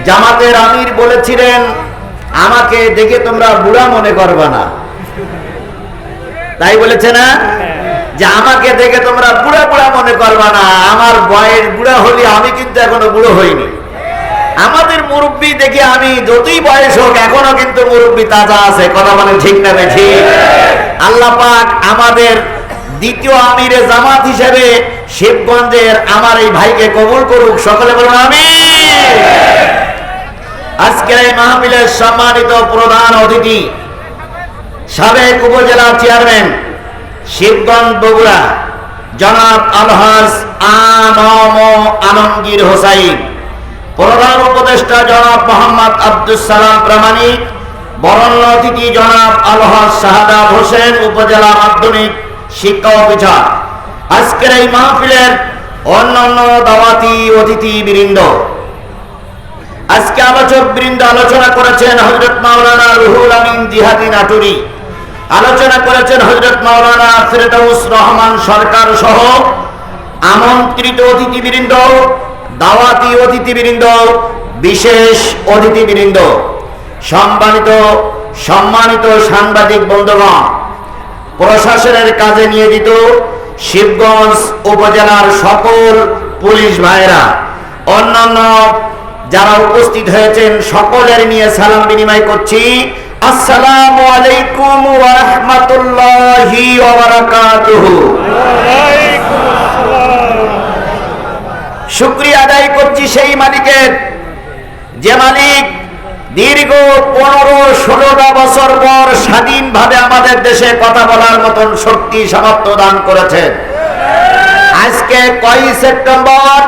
জামাতের আমির বলেছিলেন, আমাকে দেখে তোমরা বুড়া মনে করবা না। তাই বলেছে না, যে আমাকে দেখে তোমরা বুড়া বুড়া মনে করবা না, আমার বয়স বুড়া হলে আমি কিন্তু এখনো বুড়ো হইনি। আমাদের মুরব্বী দেখে আমি যতই বয়স হোক এখনো কিন্তু মুরব্বী তাজা আছে। কথা বলে ঠিক না বেঠি? আল্লাহ পাক আমাদের দ্বিতীয় আমিরে জামাত হিসেবে শিবগঞ্জের আমার এই ভাইকে কবুল করুক। সকলে বলুন আমিন। আজকের এই মাহফিলের সম্মানিত প্রধান অতিথি, সাবেক উপজেলা চেয়ারম্যান শিবগঞ্জ বগুড়া জনাব আলহাজ আনম আলমগীর হোসাইন, প্রধান উপদেষ্টা জনাব মোহাম্মদ আব্দুল সালাম প্রামাণিক, বরণ্য অতিথি জনাব আলহাজ শাহাদাত হোসেন, উপজেলা মাধ্যমিক শিক্ষা অফিসার, আজকের এই মাহফিলের অন্যান্য দাওয়াতি অতিথিবৃন্দ, আজকে আলোচক বৃন্দ আলোচনা করেছেন হযরত মাওলানা রুহুল আমিন জিহাদি নাটুরি, আলোচনা করেছেন হযরত মাওলানা ফেরদৌস রহমান সরকার সহ আমন্ত্রিত অতিথিবৃন্দ, দাওয়াতি অতিথিবৃন্দ, বিশেষ অতিথিবৃন্দ, সম্মানিত সাংবাদিক বন্ধুগণ, প্রশাসনের কাজে নিয়োজিত শিবগঞ্জ উপজেলার সকল পুলিশ ভাইরা, অন্যান্য যারা উপস্থিত হয়েছেন সকলের নিয়ে সালাম বিনিময় করছি। আসসালামু আলাইকুম ওয়া রাহমাতুল্লাহি ওয়া বারাকাতুহু। শুকরিয়া আদায় করছি সেই মালিকের, যে মালিক দীর্ঘ 15-16টা বছর পর স্বাধীনভাবে আমাদের দেশে কথা বলার মতন শক্তি সামর্থ্য দান করেছেন। আজকে কয় সেপ্টেম্বর?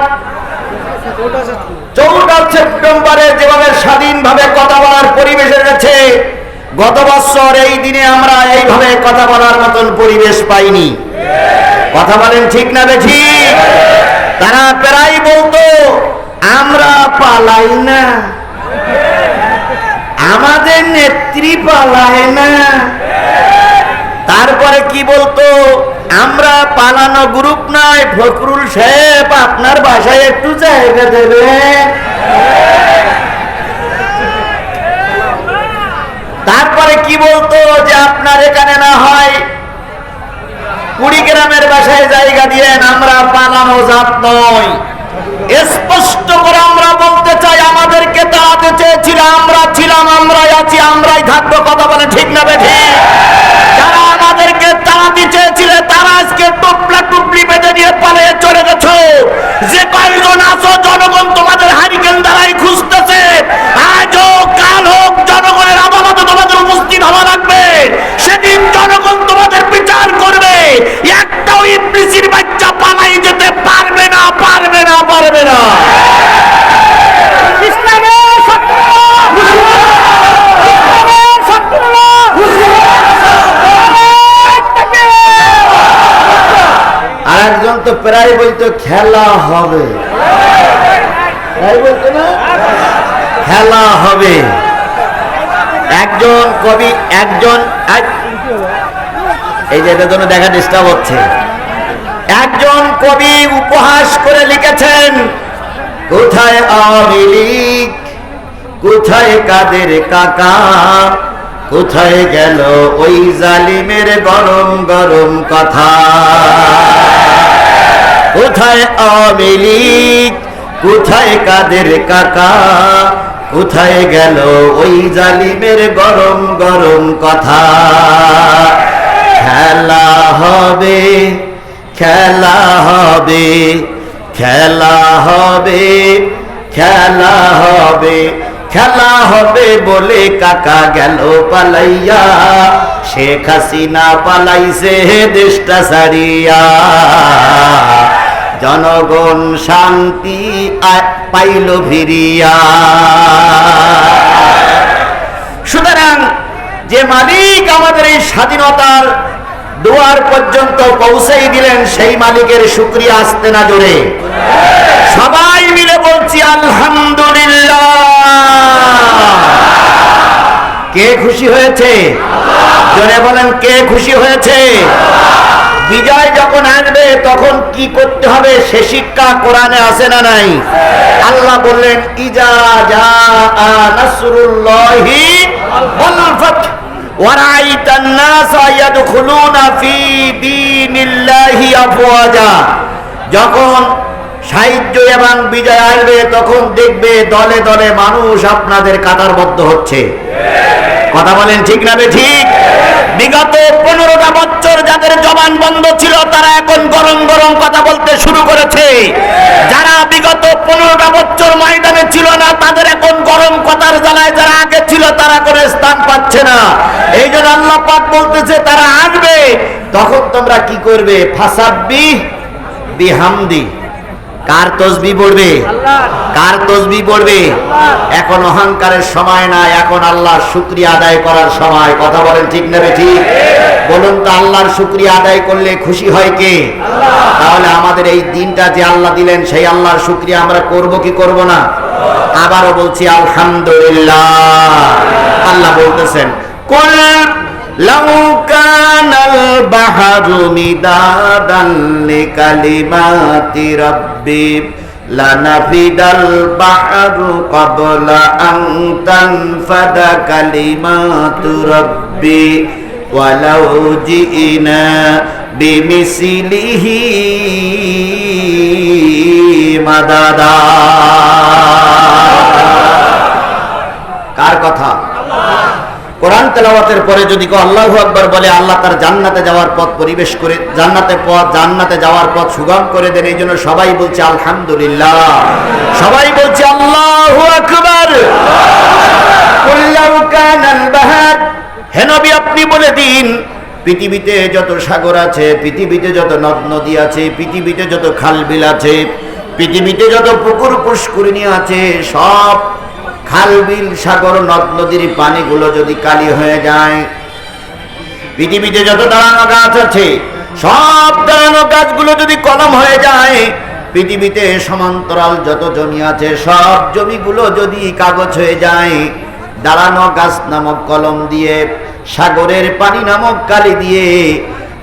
14 সেপ্টেম্বরে যেভাবে স্বাধীনভাবে কথা বলার পরিবেশ এসেছে, গত বছর এই দিনে আমরা এইভাবে কথা বলার মতন পরিবেশ পাইনি। কথা বলেন ঠিক না বেঠিক? তারা প্রায় বলতো আমরা পালাই না, আমাদের নেত্রী পালায় না। তারপরে কি বলতো, আমরা পালানো গ্রুপ নয়, ফখরুল সাহেব আপনার বাসায় একটু জায়গা দেবে। তারপরে কি বলতো, যে আপনার এখানে না হয় কুড়িগ্রামের বাসায় জায়গা দিয়েন, আমরা পালানো জাত নয়। স্পষ্ট করে আমরা বলতে চাই, আমাদেরকে তাড়াতে চেয়েছিল, আমরা ছিলাম, আমরাই আছি, আমরাই থাকবো। কথা বলে ঠিক না বেঠিক? যারা আমাদেরকে তাড়াতে চেয়েছিল তারা আজকে টুপলা টুপলি বেঁধে নিয়ে পালিয়ে চলে গেছে। যে কয়েকজন আছো, জনগণ তোমাদের হারিকেন দ্বারাই খুঁজতেছে। আজ হোক কাল হোক জনগণের আদালতে তোমাদের উপস্থিত হওয়া লাগবে। সেদিন জনগণ তোমাদের বিচার করবে। একটাও ইবলিসের বাচ্চা পালাই যেতে পারবে না, পারবে না, পারবে না। আর একজন তো প্রায় বলতো খেলা হবে, বলতো না খেলা হবে। একজন কবি, এই যে এটার জন্য দেখা ডিস্টার্ব হচ্ছে, একজন কবি উপহাস করে লিখেছেন, কোথায় আওয়ামী লীগ, কোথায় কাদের কাকা, কোথায় গেল ওই জালিমের গরম গরম কথা। কোথায় আওয়ামী লীগ, কোথায় কাদের কাকা, কোথায় গেল ওই জালিমের গরম গরম কথা। খেলা হবে, খেলা হবে, খেলা হবে, খেলা হবে, খেলা হবে বলে কাকা গেল পালাইয়া, শেখ হাসিনা পালাইছে দেশটা ছাড়িয়া। জনগণ শান্তি পাইল ফিরিয়া। সুতরাং যে মালিক আমাদের এই স্বাধীনতার দুয়ার পর্যন্ত পৌঁছেই দিলেন, সেই মালিকের শুকরিয়া আসতে না জোরে সবাই মিলে বলছি আলহামদুলিল্লাহ। কে খুশি হয়েছে? জোরে বলেন, কে খুশি হয়েছে? বিজয় যখন আসবে তখন কি করতে হবে সে শিক্ষা কোরআনে আছে না নাই? আল্লাহ বললেন, ইজা জা জাআ নাসরুল্লাহি ওয়াল ফাth ওয়া রাআইতান নাসা ইয়াদখুলুনা ফি দীনিল্লাহি আফওয়াজা। যখন সাহায্য এবং বিজয় আসবে তখন দেখবে দলে দলে মানুষ আপনাদের কাতারবদ্ধ হচ্ছে। কথা বলেন ঠিক না ঠিক? বিগত 15টা বছর যাদের জবান বন্ধ ছিল তারা এখন গরম গরম কথা বলতে শুরু করেছে। যারা বিগত 15টা বছর ময়দানে ছিল না তাদের এখন গরম কথার জ্বালায় যারা আগে ছিল তারা কোনো স্থান পাচ্ছে না। এই জন্য আল্লাহ পাক বলতেছে তারা আসবে, তখন তোমরা কি করবে? ফাসাব্বিহ বিহামদি। কার তসবিহ পড়বে? কার তসবিহ পড়বে? এখন অহংকারের সময় না, এখন আল্লাহর শুকরিয়া আদায় করার সময়। কথা বলেন ঠিক না ঠিক? বলুন তো, আল্লাহর শুকরিয়া আদায় করলে খুশি হয় কে? তাহলে আমাদের এই দিনটা যে আল্লাহ দিলেন সেই আল্লাহর শুকরিয়া আমরা করব কি করব না? আবারও বলছি আলহামদুলিল্লাহ। আল্লাহ বলতেছেন কুল লাউ কানাল বাহরু মিদাদান লিকালিমাতি রাব্বি লানাফিদাল বাহরু ক্বাবলা আন তানফাদা কালিমাতু রাব্বি ওয়ালাউ জিনা বিমিসলিহি মাদাদা। কার কথা? কোরআন তেলাওয়াতের পরে যদি কেউ আল্লাহু আকবার বলে আল্লাহ তার জান্নাতে যাওয়ার পথ পরিবেশ করে জান্নাতে যাওয়ার পথ সুগম করে দেন। এই জন্য সবাই বলছে আলহামদুলিল্লাহ, সবাই বলছে আল্লাহু আকবার। কুল লাউ কানাল বাহর, হে নবী আপনি বলে দিন পৃথিবীতে যত সাগর আছে, পৃথিবীতে যত নদ নদী আছে, পৃথিবীতে যত খাল বিল আছে, পৃথিবীতে যত পুকুর পুষ্করিণী আছে, সব খাল বিল সাগর নদ নদীর পানিগুলো যদি কালি হয়ে যায়, পৃথিবীতে যত দাঁড়ানো গাছ আছে সব দাঁড়ানো গাছগুলো যদি কলম হয়ে যায়, পৃথিবীতে সমান্তরাল যত জমি আছে সব জমিগুলো যদি কাগজ হয়ে যায়, দাঁড়ানো গাছ নামক কলম দিয়ে, সাগরের পানি নামক কালি দিয়ে,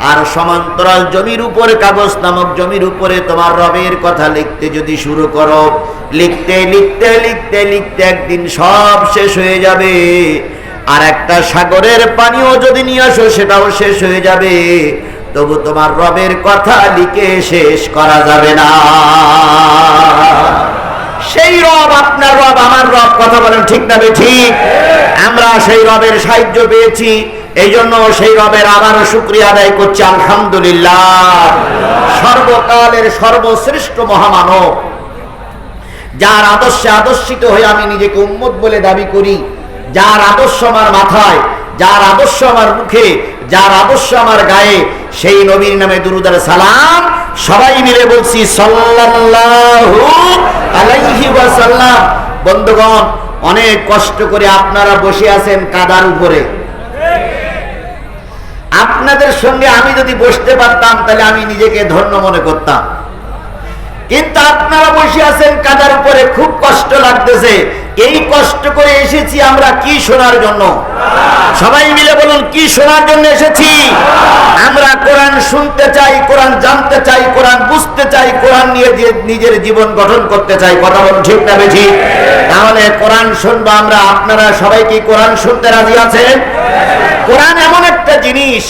আর সমান্তরাল জমির উপরে কাগজ নামক জমির উপরে তোমার রবের কথা লিখতে যদি শুরু করো, লিখতে লিখতে লিখতে লিখতে একদিন সব শেষ হয়ে যাবে। আর একটা সাগরের পানিও যদি নিয়ে আসো সেটাও শেষ হয়ে যাবে, তবু তোমার রবের কথা লিখে শেষ করা যাবে না। সেই রব আপনার রব, আমার রব। কথা বলেন ঠিক না ঠিক? আমরা সেই রবের সাহায্য পেয়েছি, এই জন্য সেই রবের আবারও শুকরিয়া আদায় করছি আলহামদুলিল্লাহ। সর্বকালের সর্বশ্রেষ্ঠ মহামানব, যার আদর্শে আদর্শিত হয়ে আমি নিজেকে উম্মত বলে দাবি করি, যার আদর্শ আমার মাথায়, যার আদর্শ আমার মুখে, যার আদর্শ আমার গায়ে, সেই নবীর নামে দুরূদ আর সালাম সবাই মিলে বলছি সাল্লাল্লাহু আলাইহি ওয়াসাল্লাম। বন্ধুগণ, অনেক কষ্ট করে আপনারা বসে আছেন কাদার উপরে। আপনাদের সঙ্গে আমি যদি বসতে পারতাম তাহলে আমি নিজেকে ধন্য মনে করতাম, কিন্তু আপনারা বসে আছেন কাদার উপরে, খুব কষ্ট লাগতেছে। এই কষ্ট করে এসেছি আমরা কি শোনার জন্য? সবাই মিলে বলুন, কি শোনার জন্য এসেছি? আমরা কোরআন শুনতে চাই, কোরআন জানতে চাই, কোরআন বুঝতে চাই, কোরআন নিয়ে নিজের জীবন গঠন করতে চাই। কথা বলুন ঠিক না বেশি? তাহলে কোরআন শুনবো আমরা। আপনারা সবাই কি কোরআন শুনতে রাজি আছেন? কোরআন এমন একটা জিনিস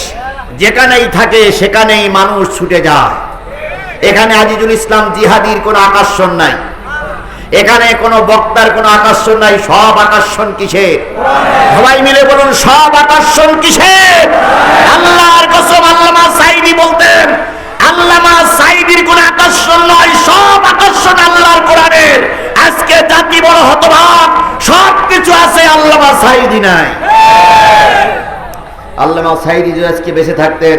যেখানেই থাকে সেখানেই মানুষ ছুটে যায়। এখানে আজিজুল ইসলাম জিহাদির কোনো আকর্ষণ নাই, এখানে কোনো বক্তার কোনো আকর্ষণ নাই। সব আকর্ষণ কিসে? সবাই মিলে বলুন, সব আকর্ষণ কিসে? আল্লাহর কসম, আল্লামা সাঈদী বলতেন, আল্লামা সাঈদীর কোনো আকর্ষণ নয়, সব আকর্ষণ আল্লাহর কোরআনের। আজকে জাতি বড় হতভাগ, সব কিছু আছে, আল্লামা সাঈদী নাই। আল্লামা সাঈদী যদি আজকে বেঁচে থাকতেন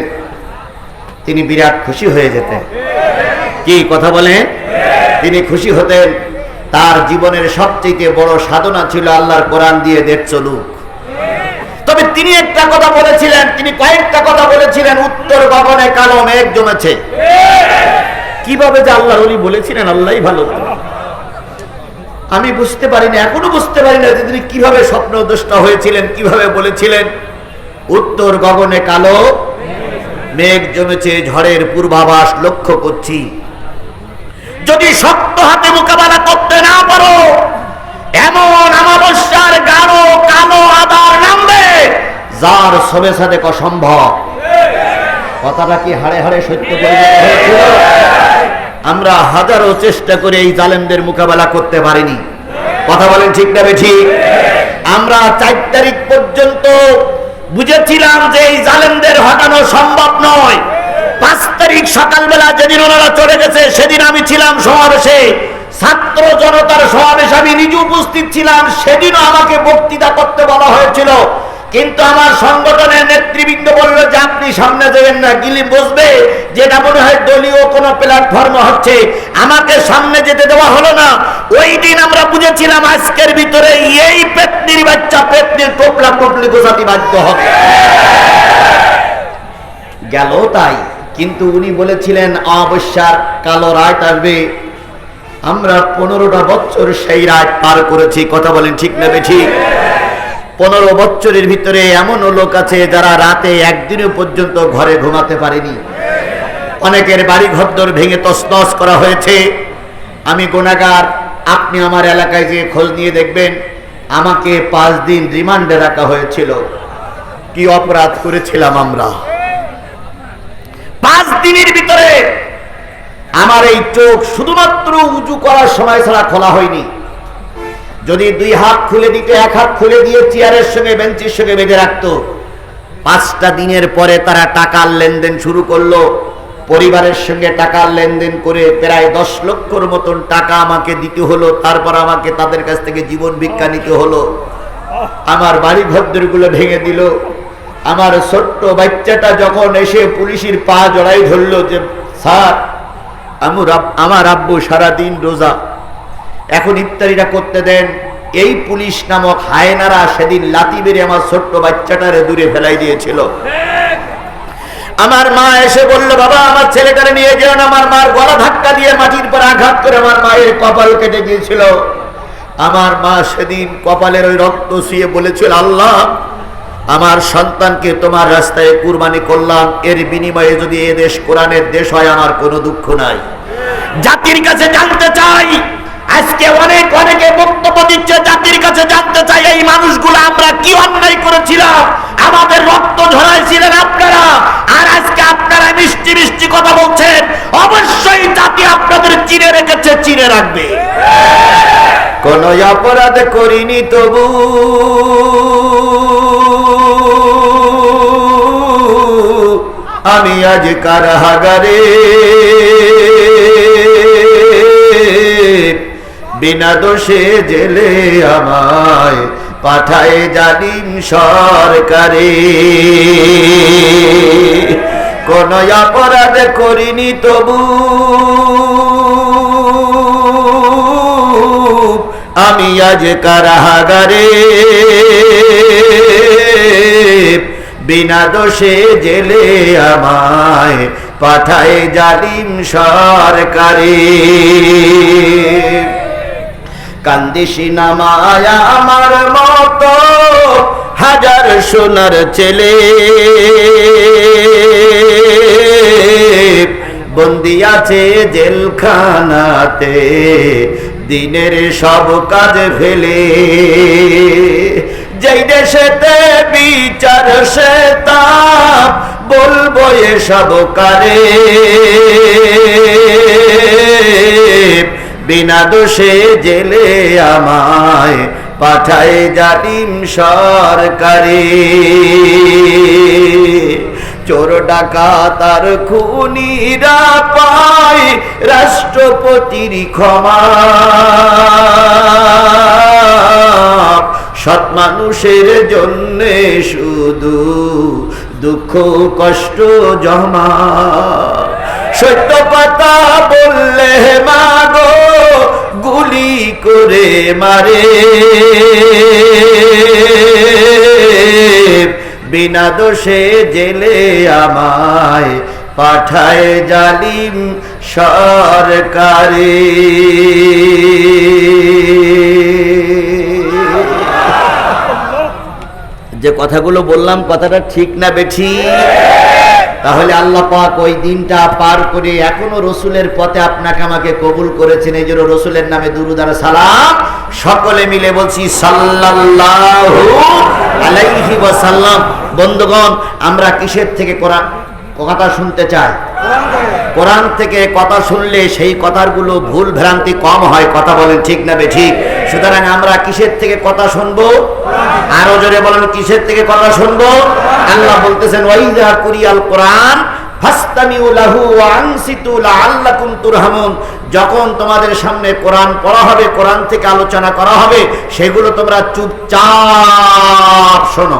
তিনি বিরাট খুশি হয়ে যেতেন। কি কথা বলেন? তিনি খুশি হতেন। তার জীবনের সবচেয়ে বড় সাধনা ছিল আল্লাহর কোরআন দিয়ে দেশ চলুক। তবে তিনি একটা কথা বলেছিলেন, তিনি কয়েকটা কথা বলেছিলেন, উত্তর গগনে কালো মেঘ জমেছে। কিভাবে যে আল্লাহর ওলি বলেছিলেন আল্লাহই ভালো। আমি বুঝতে পারিনি, এখনো বুঝতে পারি না যে তিনি কিভাবে স্বপ্নদ্রষ্টা হয়েছিলেন, কিভাবে বলেছিলেন উত্তর গগনে কালো মেঘ জমেছে, ঝড়ের পূর্বাভাস লক্ষ্য করছি। যদি শক্ত হাতে মোকাবেলা করতে না পারো, এমন আমাবস্যা যার সবে সাদেক অসম্ভব। কথাটা কি হাড়ে হাড়ে সত্য পরিণত হয়েছিল? আমরা হাজারো চেষ্টা করে এই জালেমদের মোকাবেলা করতে পারিনি। কথা বলেন ঠিক না বেঠিক? আমরা 4 তারিখ পর্যন্ত বুঝেছিলাম যে এই জালেমদের হটানো সম্ভব নয়। 5 তারিখ সকালবেলা যেদিন ওনারা চলে গেছে সেদিন আমি ছিলাম সমাবেশে, ছাত্র জনতার সমাবেশে আমি নিজে উপস্থিত ছিলাম। সেদিনও আমাকে বক্তৃতা করতে বলা হয়েছিল, কিন্তু আমার সংগঠনের নেতৃবৃন্দ বলল যে আপনি সামনে যাবেন না, গিলি বসবে, যেটা মনে হয় দলীয় কোনো প্ল্যাটফর্ম হচ্ছে। আমাকে সামনে যেতে দেওয়া হলো না। ওই দিন আমরা বুঝেছিলাম আজকের ভিতরে এই পেতনির বাচ্চা পেতনির টোপলা টোপলি বোঝাতে বাধ্য হবে। গেল তাই, কিন্তু উনি বলেছিলেন অমাবস্যার কালো রাত আসবে। আমরা 15টা বছর সেই রাত পার করেছি। কথা বলেন ঠিক না বেঠিক? 15 বছরের ভিতরে এমনও লোক আছে যারা রাতে একদিনও পর্যন্ত ঘরে ঘুমাতে পারেনি। অনেকের বাড়ি ঘরদোর ভেঙে তছনছ করা হয়েছে। আমি গুনাহগার, আপনি আমার এলাকায় গিয়ে খোঁজ নিয়ে দেখবেন, আমাকে 5 দিন রিমান্ডে রাখা হয়েছিল। কি অপরাধ করেছিলাম আমরা? 5 দিনের ভিতরে আমার এই চোখ শুধুমাত্র উজু করার সময় ছাড়া খোলা হয়নি। যদি 2 হাত খুলে দিতে 1 হাত খুলে দিয়ে চেয়ারের সঙ্গে বেঞ্চের সঙ্গে বেঁধে রাখতো। 5টা দিনের পরে তারা টাকার লেনদেন শুরু করলো। পরিবারের সঙ্গে টাকার লেনদেন করে প্রায় 10 লক্ষর মতন টাকা আমাকে দিতে হলো। তারপর আমাকে তাদের কাছ থেকে জীবন ভিক্ষা নিতে হলো। আমার বাড়ি ঘরদোরগুলো ভেঙে দিল। আমার ছোট্ট বাচ্চাটা যখন এসে পুলিশের পা জড়াই ধরলো যে স্যার, আমার আব্বু সারাদিন রোজা, এখন ইফতারিটা করতে দেন। এই পুলিশ নামক হায়নারা সেদিন লাথি মেরে আমার ছোট্ট বাচ্চাটারে দূরে ফেলাই দিয়েছিল। আমার মা এসে বলল, বাবা আমার ছেলেটারে নিয়ে যেও না। আমার মার গলা ধাক্কা দিয়ে মাটির পর আঘাত করে আমার মায়ের কপাল কেটে গিয়েছিল। আমার মা সেদিন কপালের ওই রক্ত ছুঁয়ে বলেছিল, আল্লাহ আমার সন্তানকে তোমার রাস্তায় কুরবানি করলাম, এর বিনিময়ে যদি এ দেশ কোরআনের দেশ হয় আমার কোনো দুঃখ নাই। জাতির কাছে জানতে চাই, আজকে অনেকে বক্তব্য দিচ্ছে, জাতির কাছে জানতে চাই এই মানুষগুলো আমরা কি অন্যায় করেছিলাম? আমাদের রক্ত ঝরাইছিলেন আপনারা, আর আজকে আপনারা মিষ্টি মিষ্টি কথা বলছেন। অবশ্যই জাতি আপনাদের চিনে রেখেছে, চিনে রাখবে। কোন অপরাধ করিনি তবু আমি আজ কারাগারে, বিনা দোষে জেলে আমায় পাঠায় জালিম সরকারে। কোন অপরাধ করিনি তবু আমি আজ কারাগারে, বিনা দোষে জেলে আমায় পাঠায় জালিম সরকারে। কান্দিসি না মায়া আমার মতো হাজার সোনার ছেলে, বন্দি আছে জেলখানাতে দিনের সব কাজ ফেলে। যেই দেশেতে বিচার সে তাপ বলবো এসব কারে, বিনা দোষে জেলে আমায় পাঠায় জালিম সরকারে। চোর ডাকাত আর খুনিরা পায় রাষ্ট্রপতির ক্ষমা, সৎ মানুষের জন্যে শুধু দুঃখ কষ্ট জমা। সত্য কথা বললে মাগো গুলি করে মারে, বিনা দোষে জেলে আমায় পাঠায় জালিম সরকারে। যে কথাগুলো বললাম কথাটা ঠিক না বেঠিক? তাহলে আল্লাহ পাক ওই দিনটা পার করে এখনো রসুলের পথে আপনাকে আমাকে কবুল করেছেন। এই জন্য রসুলের নামে দুরূদ আর সালাম সকলে মিলে বলছি সাল্লাল্লাহু আলাইহি ওয়াসাল্লাম। বন্ধুগণ, আমরা কিসের থেকে কথা শুনতে চাই? কোরআন থেকে কথা শুনলে সেই কথাগুলো ভুল ভ্রান্তি কম হয়। কথা বলেন ঠিক না বেঠিক? সুতরাং আমরা কিসের থেকে কথা শুনবো? আরো জোরে বলেন, কিসের থেকে কথা শুনবো? আল্লাহ বলতেছেন ওয়াইযা কুরিয়াল কোরআন ফাসতামিউ লাহু ওয়া আনসিতু লাআল্লাকুম তুরহামুন। যখন তোমাদের সামনে কোরআন পড়া হবে, কোরআন থেকে আলোচনা করা হবে, সেগুলো তোমরা চুপচাপ শোনো।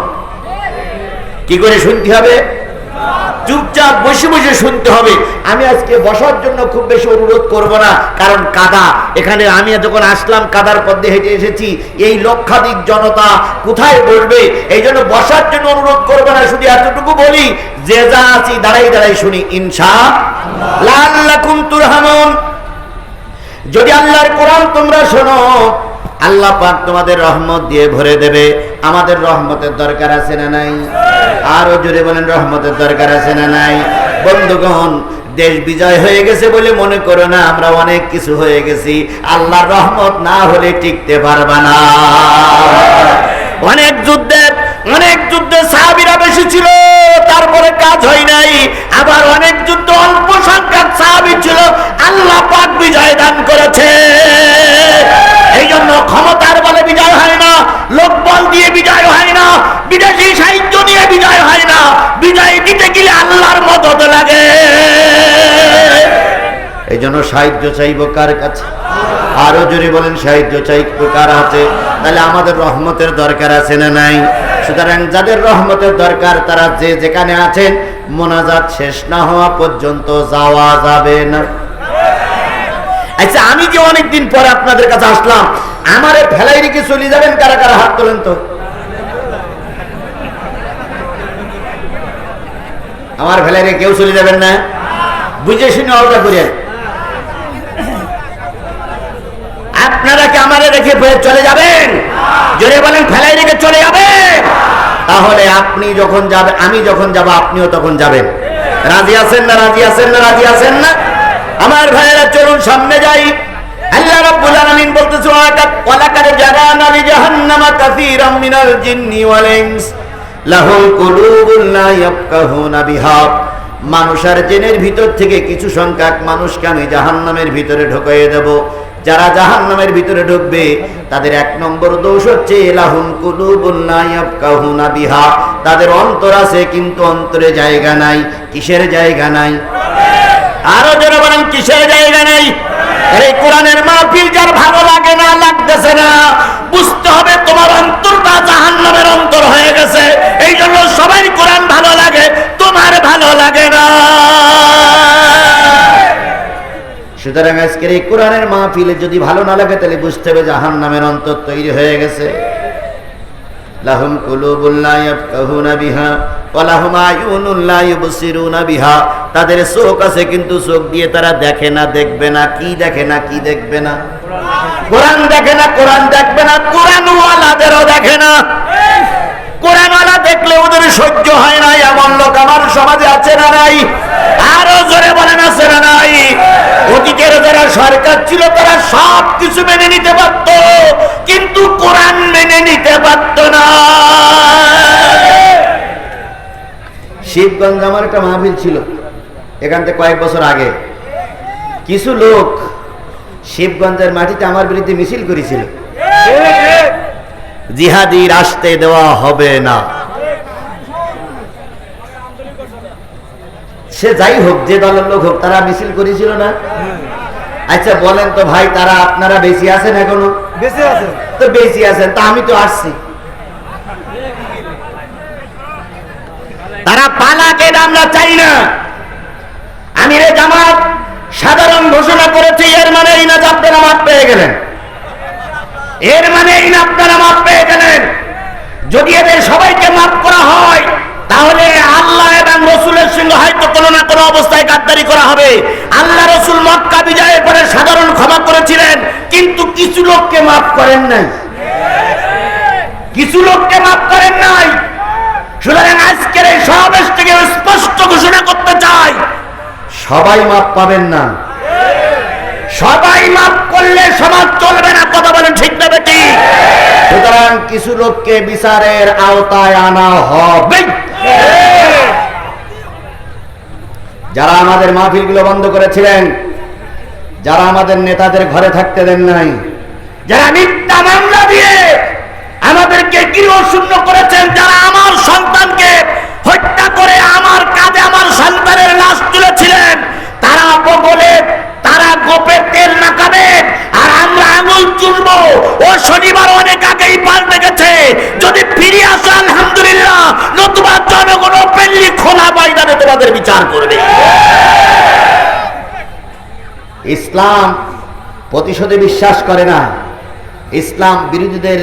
কি করে শুনতে হবে? চুপচাপ বসে বসে শুনতে হবে। আমি আজকে বসার জন্য খুব বেশি অনুরোধ করব না, কারণ কাদা। এখানে আমি যখন আসলাম কাদার পথে হেঁটে এসেছি, এই লক্ষাধিক জনতা কোথায় বসবে? এই জন্য বসার জন্য অনুরোধ করব না, শুধু এতটুকু বলি যে যা আছি দাঁড়াই দাঁড়াই শুনি ইনশাআল্লাহ। লাআল্লাকুম তুরহামুন। যদি আল্লাহর কোরআন তোমরা শোনো, আল্লাহ পাক তোমাদের রহমত দিয়ে ভরে দেবে। আমাদের রহমতের দরকার আছে না নাই? আরো জোরে বলেন, রহমতের দরকার আছে না নাই? বন্ধুগণ, দেশ বিজয় হয়ে গেছে বলে মনে করো না আমরা অনেক কিছু হয়ে গেছি। আল্লাহর রহমত না হলে টিকতে পারবা না। অনেক যুদ্ধে সাহাবীরা বেশি ছিল, তারপরে কাজ হয় নাই। আবার অনেক যুদ্ধ অল্প সংখ্যক সাহাবী ছিল, আল্লাহ পাক বিজয় দান করেছে। এই জন্য ক্ষমতার বলে বিজয় হয় না, লোকবল দিয়ে বিজয় হয় না, বিদেশি সাহায্য নিয়ে বিজয় হয় না। বিজয় দিতে গেলে আল্লাহর মদদ লাগে। এই জন্য সাহায্য চাইব কার কাছে? আরো জোরে বলেন, সাহায্য চাইব কার আছে? তাহলে আমাদের রহমতের দরকার আছে না নাই? সুতরাং যাদের রহমতের দরকার তারা যে যেখানে আছেন, মোনাজাত শেষ না হওয়া পর্যন্ত যাওয়া যাবে না। আচ্ছা, আমি যে অনেকদিন পরে আপনাদের কাছে আসলাম, আমারে ফেলাই রেখে চলে যাবেন কারা কারা? হাত তোলেন তো। আমার ফেলাই রেখে কেউ চলে যাবেন না? বুঝে শুনে অর্ডার করেন। আপনারা কি আমারে রেখে চলে যাবেন? জোরে বলেন, ফেলাই রেখে চলে যাবে? তাহলে আপনি যখন যাবেন, আমি যখন যাব, আপনিও তখন যাবেন। রাজি আছেন না? রাজি আছেন না? রাজি আছেন না? আমার ভাইয়েরা চলুন সামনে যাই। আল্লাহ রাব্বুল আলামিন বলতেছে ওয়ালাকাদ জারানা লিজাহান্নামা কাসীরাম মিনাল জিন্নি ওয়াল ইনস লাহুম কুলুবুন লা ইয়াফকাহুনা বিহা। মানুষ আর জিনের ভিতর থেকে কিছু সংখ্যক মানুষকে আমি জাহান্নামের ভিতরে ঢুকিয়ে দেব। যারা জাহান্নামের ভিতরে ঢুকবে তাদের এক নম্বর দোষ হচ্ছে লাহুম কুলুবুন লা ইয়াফকাহুনা বিহা। তাদের অন্তর আছে কিন্তু অন্তরে জায়গা নাই। কিসের জায়গা নাই? আরো যারা বলেন, কিসের জায়গা নেই? এই কোরআনের মাহফিল যার ভালো লাগে না, লাগতেছে না, বুঝতে হবে তোমার অন্তরটা জাহান্নামের অন্তর হয়ে গেছে। এই জন্য সবাই কোরআন ভালো লাগে, তোমার ভালো লাগে না। সুতরাং আজকের এই কোরআনের মাহফিলে যদি ভালো না লাগে, তাহলে বুঝতে হবে জাহান্নামের অন্তর তৈরি হয়ে গেছে। লাহুম কুলুবুন লা ইয়াফকাহুনা বিহা ওয়া লাহুম আয়ুনুন লা ইউবসিরুনা বিহা। তাদের চোখ আছে কিন্তু চোখ দিয়ে তারা দেখে না, দেখবে না। কি দেখে না? কি দেখবে না? কোরআন দেখে না, কোরআন দেখবে না। কোরআনওয়ালাদেরও দেখে না। কোরআনওয়ালা দেখলে ওদের সহ্য হয় না, এমন লোক আমার সমাজে আছে না নাই? আরো জোরে বলেন, আছে না নাই? অতীতের যারা সরকার ছিল তারা সব কিছু মেনে নিতে পারত, কিন্তু কোরআন মেনে নিতে পারত না। শিবগঞ্জ আমার একটা মাহফিল ছিল, এখান থেকে কয়েক বছর আগে। কিছু লোক শিবগঞ্জের মাটিতে আমার বিরুদ্ধে মিছিল করেছিল, জিহাদি রাস্তে দেওয়া হবে না। সে যাই হোক, যে দলের লোক হোক, তারা মিছিল করেছিল না? আচ্ছা বলেন তো ভাই, তারা আপনারা বেশি আছেন? এখনো বেশি আছেন তো? বেশি আছেন তা আমি তো আসছি। তারা পালাকে আমরা চাই না। আমিরে জামাত সাধারণ ঘোষণা করেছে, এর মানে এই না যে আপনারা মাপ পেয়ে গেলেন। এর মানে এই না আপনারা মাপ পেয়ে গেলেন। যদি এদের সবাইকে মাফ করা হয়, তাহলে আল্লাহ এবং রসুলের সঙ্গে হয়তো কোনো না কোনো অবস্থায় গাদ্দারি করা হবে। আল্লাহ রসুল মক্কা বিজয়ের পরে সাধারণ ক্ষমা করেছিলেন, কিন্তু কিছু লোককে মাফ করেন নাই। কিছু লোককে মাফ করেন নাই। সুতরাং আজকের এই সমাবেশ থেকে স্পষ্ট ঘোষণা করতে চাই, সবাই মাফ পাবেন না। সবাই মাফ করলে সমাজ চলবে না। কথা বলেন ঠিক না বেঠিক? সুতরাং কিছু লোককে বিচারের আওতায় আনা হবে। যারা আমাদের মাহফিলগুলো বন্ধ করেছিলেন, যারা আমাদের নেতাদের ঘরে থাকতে দেন নাই, যারা মিথ্যা মামলা দিয়ে আমাদেরকে গৃহশূন্য করেছেন, যারা আমার সন্তানকে হত্যা করে আমার কাঁধে আমার সন্তানের লাশ তুলেছিলেন, তারা বগলে, তারা গোপে তেল মাখাবে আর আমরা আঙুল চুলবো। ও শনিবার অনেক আগেই পাল্টে গেছে। যদি ফিরে আসো আলহামদুলিল্লাহ, নতুবা জনগণ ওপেনলি খোলা ময়দানে তোমাদের বিচার করবে। ইসলাম প্রতিশোধে বিশ্বাস করে না। ইসলাম বিরোধীদের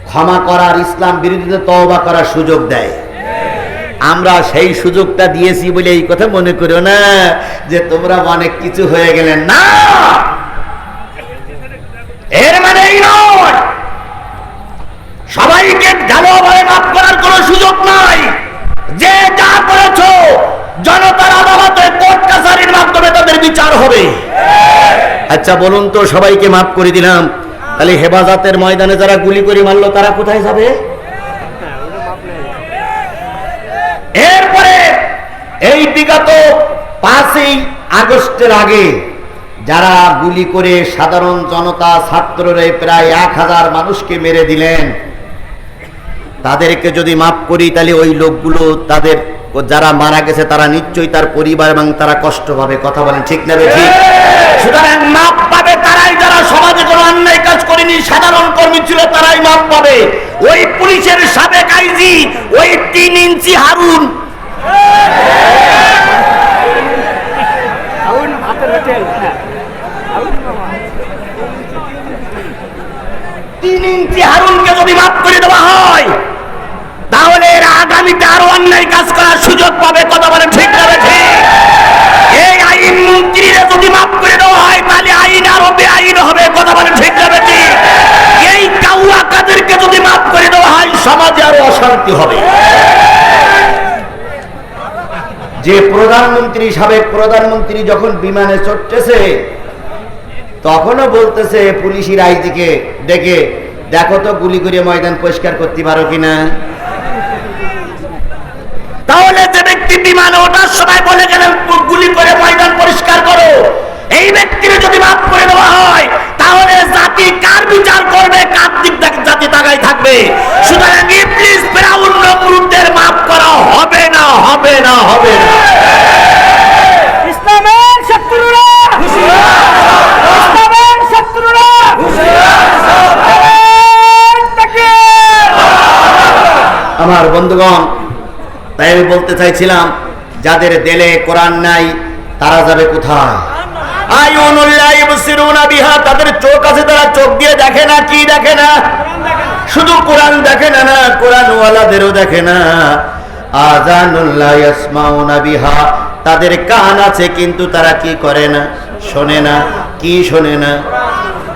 ক্ষমা করার, ইসলাম বিরোধীদের তওবা করার সুযোগ দেয়। আমরা সেই সুযোগটা দিয়েছি বলে এই কথা মনে করো না যে তোমরা অনেক কিছু হয়ে গেলেন। না, এর মানে এই নয় সবাইকে ভালোভাবে মাফ করার কোনো সুযোগ নাই। যে যা করেছো জনতার আদালতে, কোর্ট কাছারির মাধ্যমে তাদের বিচার হবে। আচ্ছা বলুন তো, সবাইকে মাফ করে দিলাম, তাহলে হেফাজতের ময়দানে যারা গুলি করে মারলো তারা কোথায় যাবে? এরপরে এই বিগত 5ই আগস্টের আগে যারা গুলি করে সাধারণ জনতা, ছাত্ররা প্রায় 1000 মানুষকে মেরে দিলেন, তাদেরকে যদি মাফ করি তাহলে ওই লোকগুলো, তাদের যারা মারা গেছে তারা নিশ্চয়ই তার পরিবার এবং তারা কষ্ট পাবে। কথা বলেন ঠিক না বেঠিক? সুতরাং মাফ পাবে তারাই যারা সমাজে কোনো অন্যায় কাজ করেনি, সাধারণ কর্মী ছিল, তারাই মাফ পাবে। ওই পুলিশের সাবেক আইজি, ওই 3 ইঞ্চি হারুন, 3 ইঞ্চি হারুনকে যদি মাফ করে দেওয়া হয় তাহলে এরা আগামীতে আরো অন্যায় কাজ করার সুযোগ পাবে। কথা বলেন ঠিক না বেঠিক? এই আইন মন্ত্রীরা যদি মাফ করে দেওয়া হয় তাহলে আইন আরো বেআইন হবে। কথা বলেন ঠিক না বেঠিক? এই কাউয়া কাদেরকে যদি মাফ করে দেওয়া হয় সমাজে আরো অশান্তি হবে। যে প্রধানমন্ত্রী, সাবেক প্রধানমন্ত্রী যখন বিমানে চড়তেছে তখনও বলতেছে পুলিশের আইজিকে ডেকে, দেখো তো গুলি করে ময়দান পরিষ্কার করতে পারো কিনা। তাহলে যে ব্যক্তি বিমানে ওঠার সময় বলে গেলেন গুলি করে ময়দান পরিষ্কার করো, এই ব্যক্তির যদি মাফ করে দেওয়া হয় তাহলে জাতি কার বিচার করবে? কার দিক জাতি তাকাই থাকবে? সুতরাং ইবলিস, ফিরাউন, নমরুদদের মাফ করা হবে না, হবে না, হবে না। ইসলামের শত্রুরা ইসলামের শত্রুরা আমার বন্ধুগণ, তাই আমি বলতে চাইছিলাম, যাদের দেলে কোরআন নাই তারা যাবে কোথায়? আয়ুনুল্লাহ ইবসিরুনা বিহা, তাদের চোখ আছে, তারা চোখ দিয়ে দেখে না। কি দেখে না? শুধু কোরআন দেখে না, না কোরআন ওয়ালাদেরও দেখে না। আযানুল্লাহ ইয়াসমাউনা বিহা, তাদের কান আছে কিন্তু তারা কি করে না? শোনে না। কি শোনে না?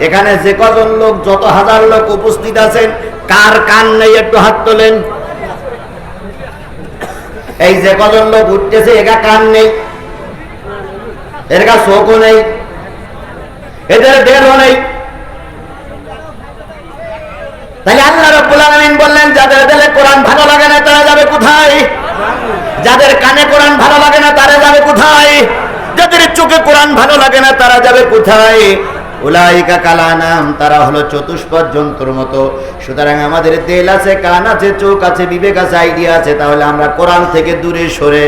এখানে যে কজন লোক, যত হাজার লোক উপস্থিত আছেন, কার কান নেই একটু হাত তোলেন। এই যে কজন লোক উঠতেছে একা কান নেই, এর কা চোখও নেই, এদের দেহও নেই। তাহলে আল্লাহ রাব্বুল আলামিন বললেন, যাদের দিলে কোরআন ভালো লাগে না তারা যাবে কোথায়? যাদের কানে কোরআন ভালো লাগে না তারা যাবে কোথায়? যাদের চোখে কোরআন ভালো লাগে না তারা যাবে কোথায়? উলাইকা কালানাম, তারা হলো চতুষ্পদ জন্তুর মতো। সুতরাং আমাদের দিল আছে, কান আছে, চোখ আছে, বিবেক আছে, আইডিয়া আছে, তাহলে আমরা কোরআন থেকে দূরে সরে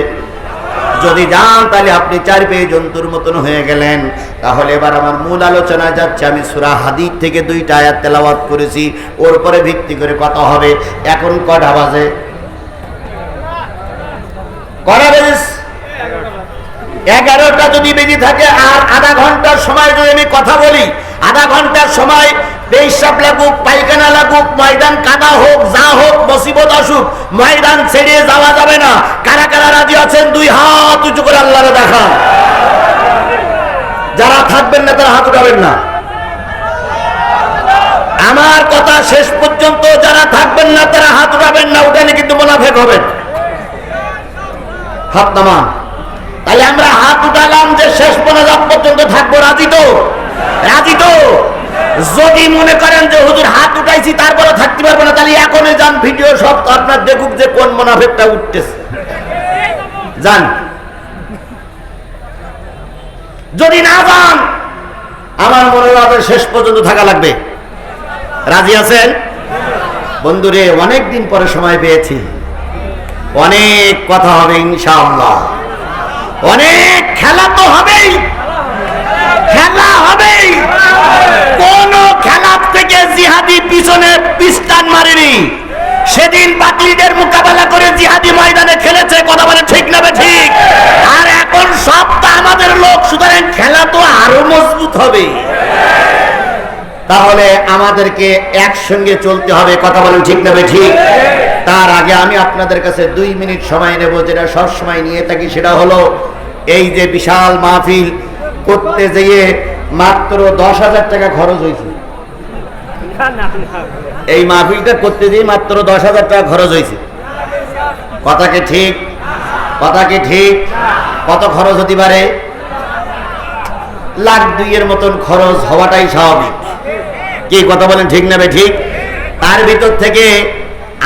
যদি যান তাহলে আপনি 4 পেয়ে জন্তুর মতন হয়ে গেলেন। তাহলে এবার আমার মূল আলোচনায় যাচ্ছে। আমি সূরা হাদীদ থেকে 2টা আয়াত তেলাওয়াত করেছি, ওর উপরে ভিত্তি করে কথা হবে। এখন কটা বাজে? কটা বেজে? 11টা যদি বেজে থাকে আর আধা ঘন্টার সময় যদি আমি কথা বলি, আধা ঘন্টার সময় পেশাব লাগুক, পায়খানা লাগুক, ময়দান কাদা হোক, যা হোক, মুসিবত আসুক, ময়দান ছেড়ে যাওয়া যাবে না। কারা কারা রাজি আছেন 2 হাত উঁচু করে আল্লাহরে দেখান। যারা থাকবেন না তারা হাত উঠাবেন না। আমার কথা শেষ পর্যন্ত যারা থাকবেন না তারা হাত উঠাবেন না, উঠালে কিন্তু মুনাফিক হবেন। হাত নামান। তাহলে আমরা হাত উঠালাম যে শেষ মোনাজাত পর্যন্ত থাকবো। রাজি তো? রাজি তো? যদি মনে করেন যে হুজুর হাত উঠাইছি তারপরে যান, ভিডিও সব তো আপনার দেখুক যে কোন মুনাফিকটা উঠতেছে। যান, যদি না যান আমার মনে হয় শেষ পর্যন্ত থাকা লাগবে। রাজি আছেন বন্ধুরে? অনেক দিন পরে সময় পেয়েছি, অনেক কথা হবে ইনশাআল্লাহ, অনেক খেলা তো হবেই, খেলা হবেই। কোন খেলার থেকে জিহাদি পিছনে পিস্তান মারেনি। সেদিন বাতিলদের মোকাবেলা করে জিহাদি ময়দানে খেলেছে, কথা বলে ঠিক না ঠিক? আর এখন সবটা আমাদের লোক, সুতরাং খেলা তো আরো মজবুত হবে। তাহলে আমাদেরকে একসঙ্গে চলতে হবে, কথা বলেন ঠিক না ঠিক? তার আগে আমি আপনাদের কাছে 2 মিনিট সময় নেব, যেটা সব সময় নিয়ে থাকি। সেটা হলো এই যে বিশাল মাহফিল করতে যেয়ে মাত্র 10,000 টাকা খরচ হয়েছে। এই মাহফিলটা করতে যেয়ে মাত্র 10,000 টাকা খরচ হয়েছে। কথা কি ঠিক? কথা কি ঠিক? কত খরচ হতে পারে? 1,02,000 মতন খরচ হওয়াটাই স্বাভাবিক। কি কথা বলেন ঠিক না ঠিক? তার ভিতর থেকে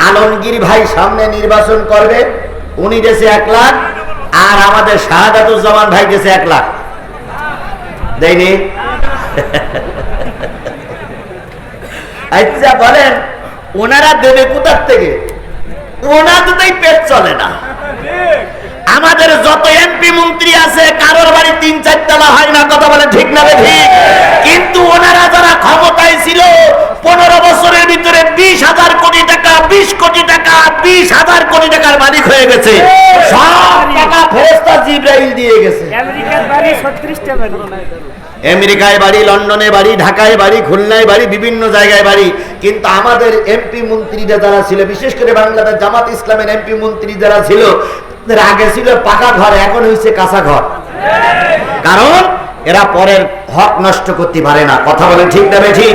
আলমগীর ভাই সামনে নির্বাচন করবে, উনি দেশে 1 লাখ, আর আমাদের শাহাদাতুজ্জামান ভাই দেশে 1 লাখ দেয়নি। আচ্ছা বলেন, ওনারা দেবে কোথার থেকে? ওনাদেরই পেট চলে না। আমাদের যত এমপি মন্ত্রী আছে কারোর বাড়ি 3-4 তলা হয় না, কথা বলে ঠিক না ঠিক? কিন্তু ওনারা যারা ক্ষমতায় ছিল 15 বছরের ভিতরে 20,000 কোটি টাকা, 20 কোটি টাকা, 20,000 কোটি টাকার মালিক হয়ে গেছে। সব টাকা ফেরেশতা জিবরাইল দিয়ে গেছে। আমেরিকার বাড়ি 36টা বাড়ি, আমেরিকায় বাড়ি, লন্ডনে বাড়ি, ঢাকায় বাড়ি, খুলনায় বাড়ি, বিভিন্ন জায়গায় বাড়ি। কিন্তু আমাদের এমপি মন্ত্রীরা যারা ছিল, বিশেষ করে বাংলাদেশ জামাত ইসলামের এমপি মন্ত্রী যারা ছিল, আগে ছিল পাকা ঘর, এখন হয়েছে কাঁচা ঘর। কারণ এরা পরের হক নষ্ট করতে পারে না, কথা বলে ঠিক না ঠিক?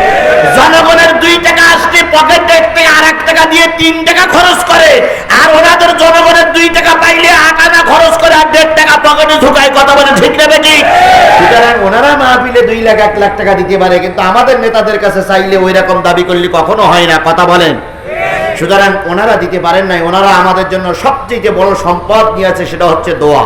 জনগণের 2 টাকা আসলে পকেটে আর 1 টাকা দিয়ে 3 টাকা খরচ করে, আর ওনাদের জনগণের 2 টাকা পাইলে 8 আনা খরচ করে আর 1.5 টাকা পকেটে ঢুকায়, কথা বলে ঠিক না ঠিক? সুতরাং ওনারা মাহফিলে 2 লাখ 1 লাখ টাকা দিতে পারে, কিন্তু আমাদের নেতাদের কাছে চাইলে ওই রকম দাবি করলে কখনো হয় না, কথা বলেন। সুতরাং ওনারা দিতে পারেন নাই। ওনারা আমাদের জন্য সবচেয়ে বড় সম্পদ নিয়ে আছে, সেটা হচ্ছে দোয়া।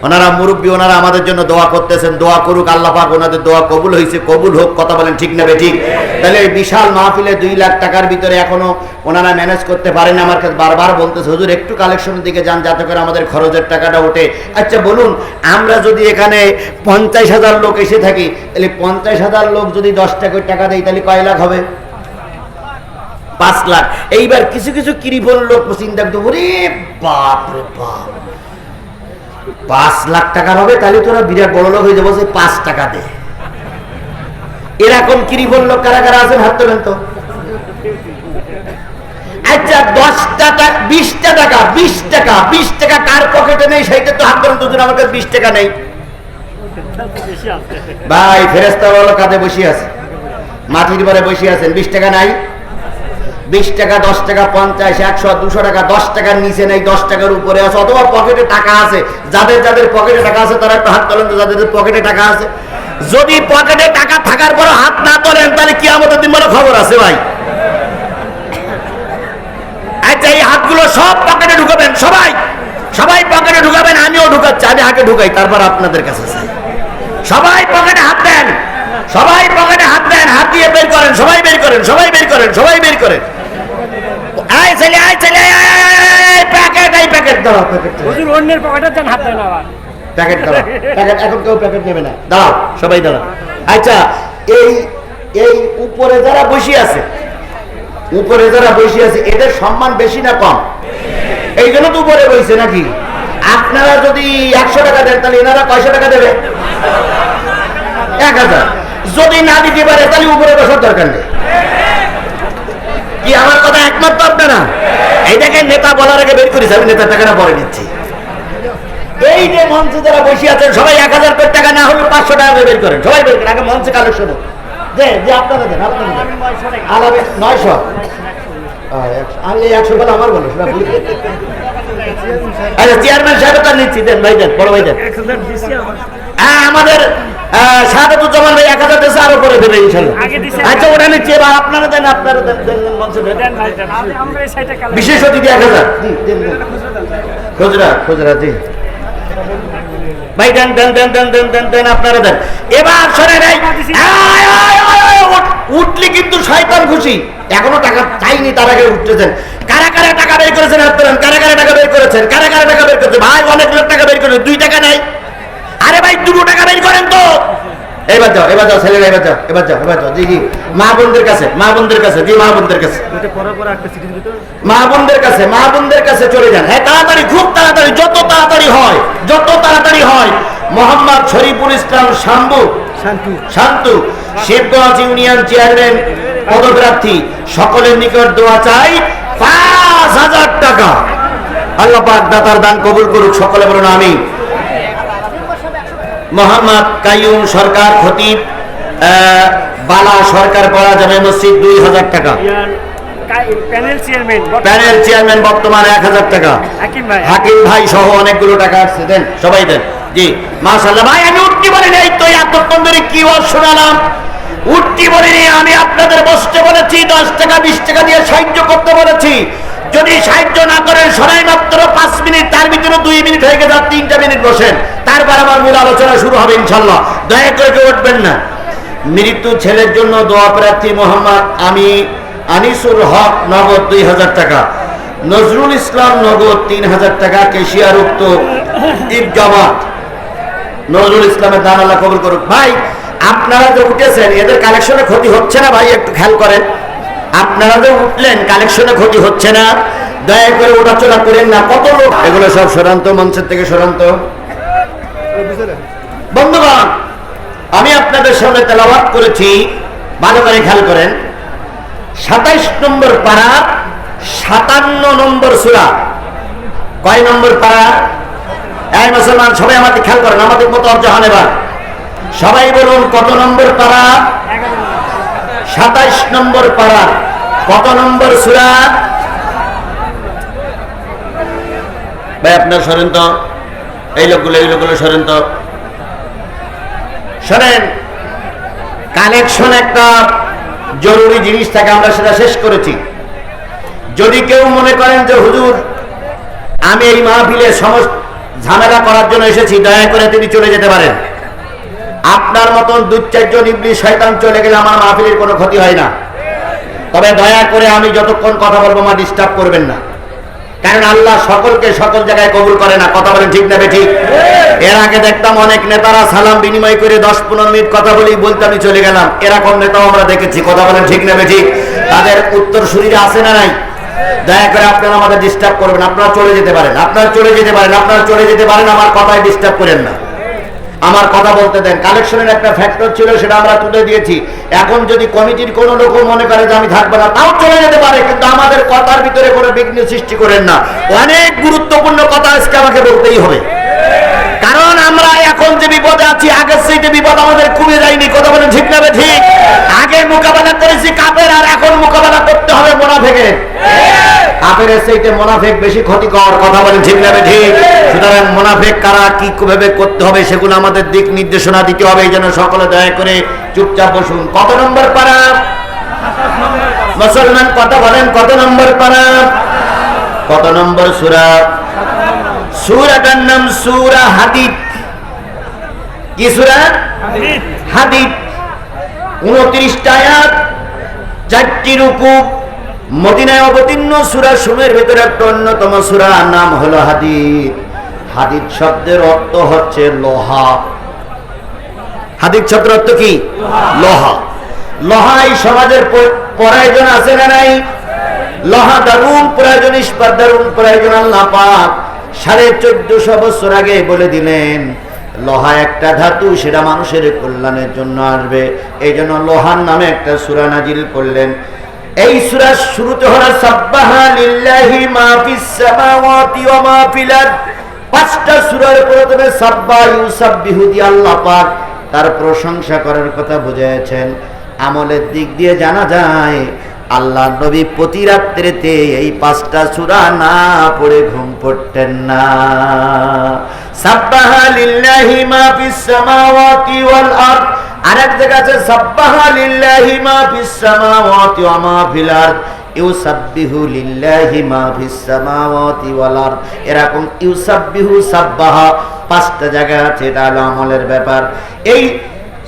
ওনারা মুরব্বী, ওনারা আমাদের জন্য দোয়া করতেছেন। দোয়া করুক আল্লাহ পাক, ওনাদের দোয়া কবুল হয়েছে, কবুল হোক, কথা বলেন ঠিক না ঠিক? তাহলে এই বিশাল মাহফিলে 2 লাখ টাকার ভিতরে এখনো ওনারা ম্যানেজ করতে পারেন। আমার কাছে বারবার বলতেছে, হুজুর একটু কালেকশনের দিকে যান যাতে করে আমাদের খরচের টাকাটা ওঠে। আচ্ছা বলুন, আমরা যদি এখানে 50,000 লোক এসে থাকি, তাহলে 50,000 লোক যদি 10 টাকা দেয়, তাহলে কয় লাখ হবে? 5 লাখ। এইবার কিছু কিছু কৃপণ লোক চিন্তা করতে, ওরে বাপ রে বাপ, 5 লাখ টাকার হবে, তাহলে তোরা বিরাট বড় লোক হয়ে যাবো, 5 টাকা দে। এরকম কৃপণ লোক কারা কারা আছেন? হাত তোলেন তো। আচ্ছা 10 টাকা, 20 টাকা, 20 টাকা, 20 টাকা কার পকেটে নেই সেইটা তো হাত তোলেন তো। আমার কাছে 20 টাকা নেই ভাই, ফেরেশতা বলো কাঁধে বসে আছে, মাটির পরে বসে আছেন, 20 টাকা নাই? 20 টাকা, 10 টাকা, 50, 100, 200 টাকা, 10 টাকার নিচে নেই, 10 টাকার উপরে আছে, অথবা পকেটে টাকা আছে। যাদের যাদের পকেটে টাকা আছে তারা একটু হাত তোলেন তো, যাদের পকেটে টাকা আছে। যদি পকেটে টাকা থাকার পর হাত না তোলেন, তাহলে কিয়ামতের দিন বলে খবর আছে ভাই। আচ্ছা এই হাতগুলো সব পকেটে ঢুকাবেন, সবাই সবাই পকেটে ঢুকাবেন। আমিও ঢুকাচ্ছি, আমি আগে ঢুকাই, তারপর আপনাদের কাছে চাই। সবাই পকেটে হাত দেন, সবাই পকেটে হাত দেন, হাত দিয়ে বের করেন, সবাই বের করেন, সবাই বের করেন, সবাই বের করেন। আয় ছেলে, আয় ছেলে, প্যাকেট, এই প্যাকেট দাও, প্যাকেট হুজুর অন্যের পকেটে দেন, হাত দেন আবার। প্যাকেট দাও, প্যাকেট এখন কেউ প্যাকেট নেবে না, দাও সবাই দাও। আচ্ছা এই এই উপরে যারা বসে আছে, উপরে যারা বসে আছে, এদের সম্মান বেশি না কম? এই জন্য তো উপরে বসে নাকি? আপনারা যদি 100 টাকা দেন, তাহলে এনারা কয়শো টাকা দেবে? 1000। যদি না দিতে পারে, তাহলে উপরে বসার দরকার নেই। কি আমার কথা একমত তো আপনারা? এই দেখেন, নেতা বলার আগে বের করেছে, আমি নেতার টাকাটা পরে নিচ্ছি। এই যে মঞ্চে যারা বসে আছেন, সবাই 1000 করে টাকা না হলে 500 টাকা বের করেন, সবাই বের করেন। আগে মঞ্চে কালেকশন যে আপনারা দেন, আপনারা আলাদা 900। আমি 100 বলে আমার বলো, সেটা ভুল। আচ্ছা চেয়ারম্যান সাহেব তো নিচ্ছি, দেন ভাই, দেন বড় ভাই, দেন। হ্যাঁ আমাদের শাহাদাতুজ্জামান ভাই 1000 দেশে আরো করে দেবে ইনশাআল্লাহ। আগে দিছে। আচ্ছা ওটা নিচে এবার আপনারা দেন, আপনারা দেন, দেন, দেন, মঞ্চে দেন। দেন ভাই দেন। আমরা এই সাইডে কালেক্ট বিশেষ অতিথি 1000 জি দেন, দেন। খুচরা জি ভাই দেন, দেন, দেন, দেন, দেন, দেন, দেন, আপনারা দেন। এবার শোনেন এই, উঠলি কিন্তু শয়তান খুশি, এখনো টাকা চাইনি, তার আগে উঠতেছেন। কারা কারা টাকা বের করেছেন হাত তোলেন, কারা কারা টাকা বের করেছেন, কারা কারা টাকা বের করেছেন? ভাই অনেক লোক টাকা বের করেছে, 2 টাকা নাই। আরে ভাই 2 টাকা বের করেন তো। এবার যাও, এবার যাও ছেলেরা, এবার যাও, এবার যাও, এবার যাও। জি জি মা বোনদের কাছে, মা বোনদের কাছে, জি মা বোনদের কাছে, মা বোনদের কাছে চলে যান। হ্যাঁ তাড়াতাড়ি, খুব তাড়াতাড়ি, যত তাড়াতাড়ি হয়, যত তাড়াতাড়ি হয়। মোহাম্মদ শরীফুল ইসলাম শান্তু শিবগঞ্জ ইউনিয়ন চেয়ারম্যান পদপ্রার্থী, সকলের নিকট দোয়া চাই 5000 টাকা। আল্লাহ পাক দাতার দান কবুল করুক, সকলে বলুন আমিন। মোহাম্মদ কাইয়ুম সরকার খতিব, বালা সরকার পাড়া জামে মসজিদ 2000 টাকা। প্যানেল চেয়ারম্যান বর্তমানে 1000 টাকা। হাকিম ভাই সহ অনেকগুলো টাকা আসছে, দেন সবাই দেন। জি মাশাআল্লাহ। ভাই আমি উঠতে বলিনি, এই তো এতক্ষণ ধরে কি ওয়াজ শোনালাম, উঠতে বলিনি। আমি আপনাদের বসতে বলেছি, 10 টাকা 20 টাকা দিয়ে সাহায্য করতে বলেছি। যদি সাহায্য না করেন, সরাই মাত্র 5 মিনিট, তার ভিতরে 2 মিনিট হয়ে গেছে, 3টা মিনিট বসেন, তারপর আমার মূল আলোচনা শুরু হবে ইনশাআল্লাহ। দয়া করে কেউ উঠবেন না। মৃত্যু ছেলের জন্য দোয়া প্রার্থী মোহাম্মদ আনিসুর হক নগদ 2000 টাকা। নজরুল ইসলাম নগদ 3000 টাকা। কেশিয়ার উক্ত ঈদগাহ নজরুল ইসলামের দান আল্লাহ কবুল করুক। ভাই আপনারা যে উঠেছেন, এদের কালেকশনে ক্ষতি হচ্ছে না? ভাই একটু খেয়াল করেন, আপনারা যে উঠলেন কালেকশনে ক্ষতি হচ্ছে না? দয়া করে ওঠাচলা করেন না। কত লোক, এগুলো সব সরান্ত, মঞ্চের থেকে সরান্ত। বন্ধুগণ, আমি আপনাদের সামনে তেলাওয়াত করেছি, ভালো করে খেয়াল করেন। 27 নম্বর পারা, 57 নম্বর সূরা। কয় নম্বর পারা? এই মুসলমান সবাই আমাকে খেয়াল করেন, আমাদের মতো অর্জন এবার সবাই বলুন কত নম্বর পারা? 27 নম্বর পারা। কত নম্বর সূরা? ভাই আপনার সরেন তো, এই লোকগুলো সরেন তো, শোনেন। কালেকশন একটা জরুরি জিনিস থাকে, আমরা সেটা শেষ করেছি। যদি কেউ মনে করেন যে হুজুর আমি এই মাহফিলে সমস্ত ঝামেলা করার জন্য এসেছি, দয়া করে তিনি চলে যেতে পারেন। আপনার মতন 2-4 জন ইবলিশ শয়তান চলে গেলে আমার মাহফিলের কোনো ক্ষতি হয় না। তবে দয়া করে আমি যতক্ষণ কথা বলবো মা ডিস্টার্ব করবেন না, কারণ আল্লাহ সকলকে সকল জায়গায় কবুল করে না। কথা বলেন ঠিক না বেঠিক? এর আগে দেখতাম অনেক নেতারা সালাম বিনিময় করে 10-15 মিনিট কথা বলতে আমি চলে গেলাম, এরকম নেতাও আমরা দেখেছি। কথা বলেন ঠিক না বেঠিক? তাদের উত্তর শরীরে আছে না নাই? দয়া করে আপনারা আমাদের ডিস্টার্ব করবেন। আপনারা চলে যেতে পারেন, আপনারা চলে যেতে পারেন, আপনারা চলে যেতে পারেন। আমার কথায় ডিস্টার্ব করেন না, আমার কথা বলতে দেন। কালেকশনের একটা ফ্যাক্টর ছিল, সেটা আমরা তুলে দিয়েছি। এখন যদি কমিটির কোনো লোক মনে করে যে আমি থাকবো না, তাও চলে যেতে পারে, কিন্তু আমাদের কথার ভিতরে কোনো বিঘ্ন সৃষ্টি করেন না। অনেক গুরুত্বপূর্ণ কথা আজকে আমাকে বলতেই হবে, কারণ আমরা এখন যে বিপদে আছি, আগের সেইটা বিপদ আমাদের কমে যায়নি। কথা বলেন ঠিক না ঠিক? আগে মোকাবেলা করেছি কাফের, আর এখন মোকাবেলা করতে হবে মুনাফিকের। কাফেরের চাইতে মুনাফিক বেশি ক্ষতিকর। কথা বলেন ঠিক না ঠিক? সুতরাং মুনাফিক কারা, কি ভাবে করতে হবে, সেগুলো আমাদের দিক নির্দেশনা দিতে হবে। এই জন্য সকলে দয়া করে চুপচাপ বসুন। কত নম্বর পারা? মুসলমান কথা বলেন, কত নম্বর পারা? কত নম্বর সূরা? সূরাটার নাম সূরা হাদীদ। কি সূরা? হাদীদ। 29টা আয়াত, 4টি রুকু। মদিনায় অবতীর্ণ সূরা সমূহের ভিতরে একটা অন্যতম সূরা, নাম হলো হাদীদ। হাদীদ শব্দের অর্থ হচ্ছে লোহা। হাদীদ শব্দের অর্থ কি? লোহা। লোহা এই সমাজের প্রয়োজন আছে না নাই? লোহা দারুণ প্রয়োজন, ইস্পাত দারুণ প্রয়োজন। আল্লাহ পাক 1450 বছর আগে বলে দিলেন লোহা একটা ধাতু, সেটা মানুষের কল্যাণের জন্য আসবে। এই জন্য লোহার নামে একটা সূরা নাজিল করলেন। এই সূরার শুরুতে হলো সাব্বাহা লিল্লাহি মা ফিস সামাওয়াতি ওয়া মা ফিল আরদ। 5টা সূরার প্রথমে সাব্বাহ ইউসাব্বিহু দিয়ে আল্লাহ পাক তার প্রশংসা করার কথা বুঝিয়েছেন। আমলের দিক দিয়ে জানা যায় আল্লাহ নবী প্রতি রাত্রিতে এই 5টা সূরা না পড়ে ঘুম পড়তেন না। সাব্বাহা লিল্লাহি মা ফিস সামাওয়াতি ওয়াল আরদ, আরেক জায়গা আছে সাব্বাহা লিল্লাহি মা ফিস সামাওয়াতি ওয়া মা ফিল আরদ, ইউসাব্বিহু লিল্লাহি মা ফিস সামাওয়াতি ওয়াল আরদ। এরকম ইউসাব্বিহু, সাব্বাহা 5টা জায়গা আছে। এটা হলো আমলের ব্যাপার। এই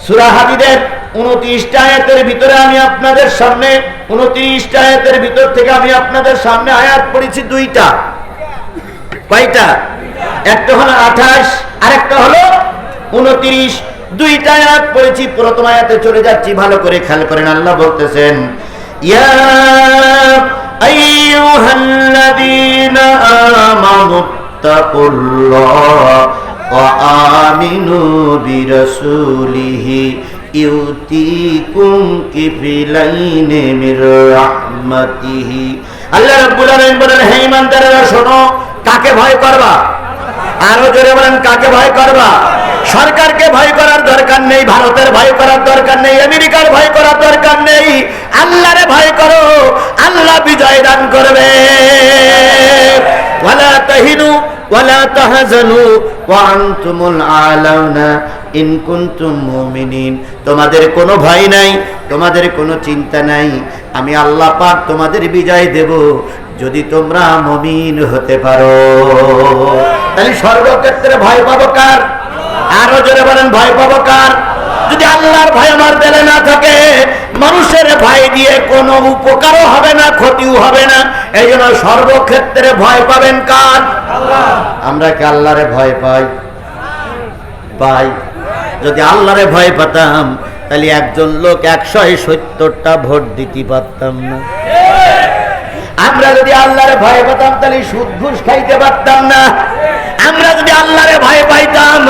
সূরা হাদীদের 29টা আয়াতের ভিতরে আমি আপনাদের সামনে 29টা আয়াতের ভিতর থেকে আমি আপনাদের সামনে আয়াত পড়েছি 2টা। কয়টা? একটা হলো 28, আরেকটা হলো 29। 2টা আয়াত পড়েছি। প্রথম আয়াতে চলে যাচ্ছি, ভালো করে খেয়াল করেন। আল্লাহ বলতেছেন, ইয়া আইয়ুহাল্লাযীনা আমানুত্তাকুল্লাহ ওয়া আমিনু বিরাসূলিহি ইউতিকুম কিফলাইনি মির রাহমাতিহি। আল্লাহ রাব্বুল আলামিন বলেন, হে ঈমানদারেরা শোনো, কাকে ভয় করবা? আরো জোরে বলেন, কাকে ভয় করবা? সরকারকে ভয় করার দরকার নেই, ভারতের ভয় করার দরকার নেই, আমেরিকার ভয় করার দরকার নেই। আল্লাহরে ভয় করো, আল্লাহ বিজয় দান করবে। ওয়ালা তাহিনু ওয়ালা তাহজানু ওয়া আনতুমুল আলাউনা ইন কুনতুম মুমিনিন। তোমাদের কোনো ভয় নাই, তোমাদের কোনো চিন্তা নাই, আমি আল্লাহ পাক তোমাদের বিজয় দেব যদি তোমরা মুমিন হতে পারো। তাহলে সর্বক্ষেত্রে ভয় পাবো কার? আরো জোরে বলেন, ভয় পাবো কার? যদি আল্লাহর ভয় আমার দিলে না থাকে, মানুষের ভয় দিয়ে কোনো উপকারও হবে না, ক্ষতিও হবে না। এই জন্য সর্বক্ষেত্রে ভয় পাবেন কার? আমরা কি আল্লাহরে ভয় পাই? পাই। যদি আল্লাহরে ভয় পেতাম তাহলে একজন লোক 170টা ভোট দিতে পারতাম না। আমরা যদি আল্লাহরে ভয় পেতাম তাহলে সুদ ঘুষ খাইতে পারতাম না। আমরা যদি আল্লাহরে ভয় পাইতাম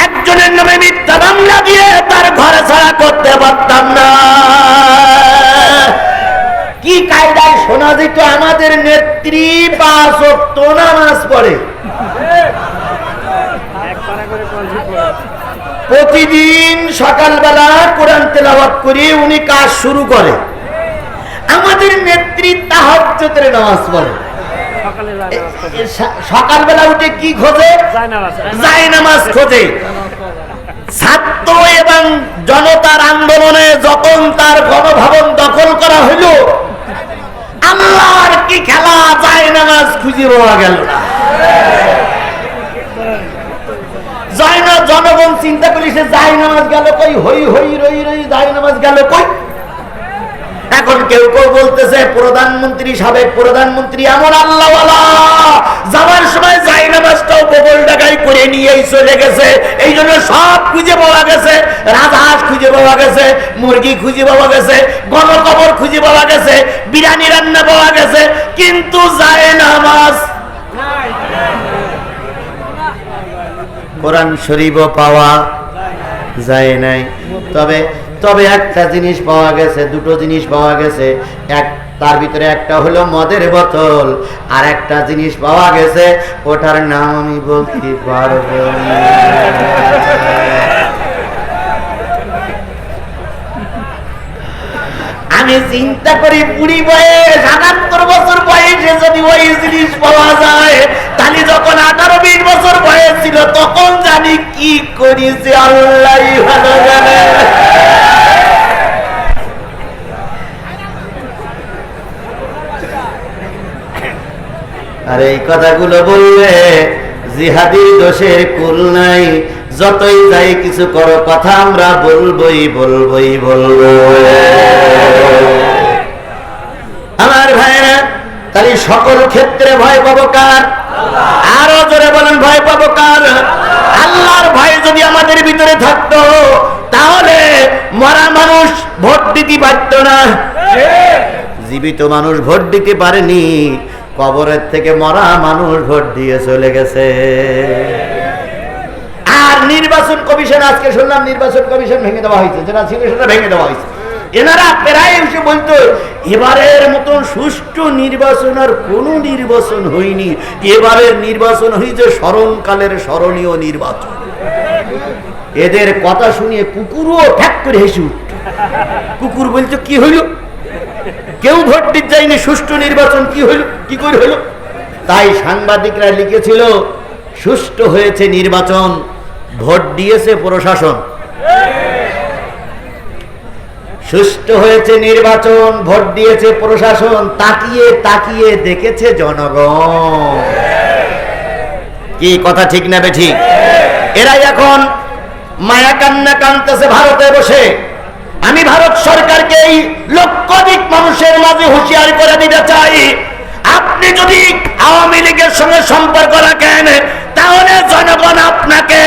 একজনের নামে মিথ্যা মামলা দিয়ে তার ঘর ছাড়া করতে পারতাম না। কি কায়দায় শোনা যেত আমাদের নেত্রী 5 ওয়াক্ত নামাজ পড়ে, প্রতিদিন সকালবেলা কোরআন তেলাওয়াত করে উনি কাজ শুরু করে। আমাদের নেত্রী তাহাজ্জুদের নামাজ পড়ে, সকালবেলা উঠে কি খোঁজে? জায়নামাজ খোঁজে। ছাত্র এবং জনতার আন্দোলনে যখন তার গণভবন দখল করা হইল, আল্লাহর কি খেলা, জায়নামাজ খুঁজে পাওয়া গেল না। জনগণ চিন্তা করি সে জায়নামাজ গেল কই, হই হই রই রই জায়নামাজ গেল কই। এখন কেউ কেউ বলতেছে প্রধানমন্ত্রী, সাবেক প্রধানমন্ত্রী এমন আল্লাহওয়ালা, যাওয়ার সময় জায়নামাজটাও বগল ডাকাই করে নিয়েই চলে গেছে। এই জন্য সব খুঁজে পাওয়া গেছে, রাজহাঁস খুঁজে পাওয়া গেছে, মুরগি খুঁজে পাওয়া গেছে, গণকবর খুঁজে পাওয়া গেছে, বিরিয়ানি রান্না পাওয়া গেছে, কিন্তু জায়নামাজ, কোরআন শরীফও পাওয়া যায় নাই। তবে একটা জিনিস পাওয়া গেছে, দুটো জিনিস পাওয়া গেছে। তার ভিতরে একটা হলো মদের বোতল, আর একটা জিনিস পাওয়া গেছে, ওটার নাম আমি বলতে পারবো না। আমি চিন্তা করি বুড়ি বয়স 78 বছর বয়সে যদি ওই জিনিস পাওয়া যায়, তাহলে যখন 18-20 বছর বয়স ছিল তখন জানি কি করেছে আল্লাহই ভালো জানে। আর এই কথাগুলো বললে জিহাদি দোষের কুল নাই। যতই যাই কিছু করো, কথা আমরা বলবই বলবই বলবো। আমার ভাইরা, তাহলে সকল ক্ষেত্রে ভয় পাবো কার? আরো জোরে বলেন, ভয় পাবো কার? আল্লাহর ভয় যদি আমাদের ভিতরে থাকতো তাহলে মরা মানুষ ভোট দিতে পারত না। জীবিত মানুষ ভোট দিতে পারেনি, কবরের থেকে মরা মানুষ ভোট দিয়ে চলে গেছে। আর নির্বাচন কমিশন, আজকে শুনলাম নির্বাচন কমিশন ভেঙে দেওয়া হয়েছে, যেটা ছিল সেটা ভেঙে দেওয়া হয়েছে। এনারা প্রায় এসে বলতো এবারের মতন সুষ্ঠু নির্বাচন আর কোন নির্বাচন হয়নি, এবারের নির্বাচন হয়েছে স্মরণকালের স্মরণীয় নির্বাচন। এদের কথা শুনিয়ে কুকুরও ঠ্যাক করে হেসে উঠত। কুকুর বলতো কি হইল? কেউ ভোট দিতে যায়নি, সুষ্ঠু নির্বাচন কি হইল, কি করে হইল? তাই সাংবাদিকরা লিখেছিল সুষ্ঠু হয়েছে নির্বাচন, ভোট দিয়েছে প্রশাসন। সুষ্ঠু হয়েছে নির্বাচন, ভোট দিয়েছে প্রশাসন, তাকিয়ে তাকিয়ে দেখেছে জনগণ। কি কথা ঠিক না বেঠিক? এরাই এখন মায়া কান্না কানতেছে ভারতে বসে। আমি ভারত সরকারকে এই লক্ষাধিক মানুষের মাঝে হুঁশিয়ার করে দিতে চাই, আপনি যদি আওয়ামী লীগের সঙ্গে সম্পর্ক রাখেন তাহলে জনগণ আপনাকে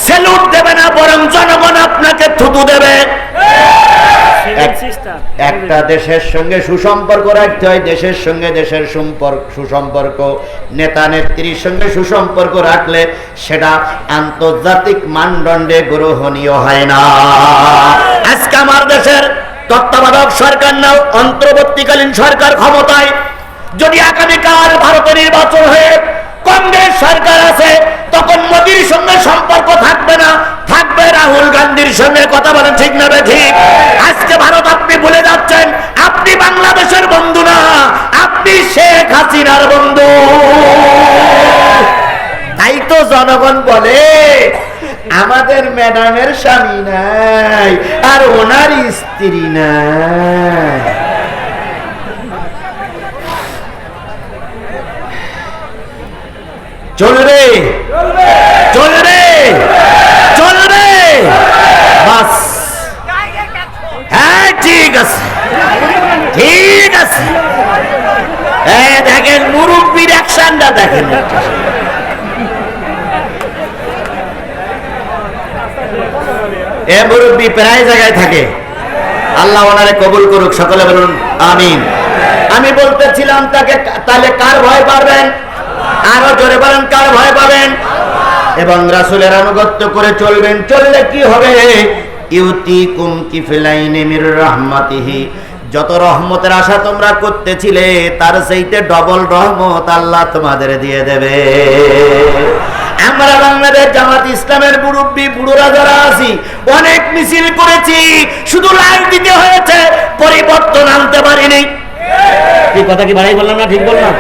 স্যালুট দেবে না, বরং জনগণ আপনাকে থুতু দেবে। একটা দেশের সঙ্গে সুসম্পর্ক রাখতে হয়, দেশের সঙ্গে দেশের সুসম্পর্ক, নেতা নেত্রীর সঙ্গে সুসম্পর্ক রাখলে সেটা আন্তর্জাতিক মানদণ্ডে গ্রহণীয় হয় না। আজকে আমার দেশের তত্ত্বাবধায়ক সরকার নাও, অন্তর্বর্তীকালীন সরকার ক্ষমতায়, যদি আগামীকাল ভারতে নির্বাচন হয়ে কংগ্রেস সরকার আছে, তখন মোদির সঙ্গে সম্পর্ক থাকবে না, থাকবে রাহুল গান্ধীর সঙ্গে। কথা বলেন ঠিক না ঠিক? আজকে ভারত আপনি ভুলে যাচ্ছেন, আপনি বাংলাদেশের বন্ধু না, আপনি শেখ হাসিনার বন্ধু। তাই তো জনগণ বলে আমাদের ম্যাডামের স্বামী নাই আর ওনার স্ত্রী নাই। চলবে চলবে চলবে, বাস। হ্যাঁ ঠিক আছে, ঠিক আছে। দেখেন মুরব্বীর অ্যাকশনটা দেখেন। এ মুরব্বী প্রায় জায়গায় থাকে, আল্লাহ ওনারে কবুল করুক, সকলে বলুন আমিন। আমি বলতেছিলাম তাকে, তাহলে কার ভয় পাবেন? আরো জোরে বলেন, কার ভয় পাবেন? এবং রাসূলের আনুগত্য করে চলবেন। চললে কি হবে? ইউতিকুম কিফলাইনি মির রাহমাতিহি, যত রহমতের আশা তোমরা করতেছিলে তার চাইতে ডবল রহমত আল্লাহ তোমাদের দিয়ে দেবে। আমরা বাংলাদেশ জামাত ইসলামের মুরব্বী বুড়োরা যারা আছি, অনেক মিছিল করেছি, শুধু লাইট দিতে হয়েছে, পরিবর্তন আনতে পারিনি। এই কথা কি বাড়াই বললাম না? ঠিক বললাম?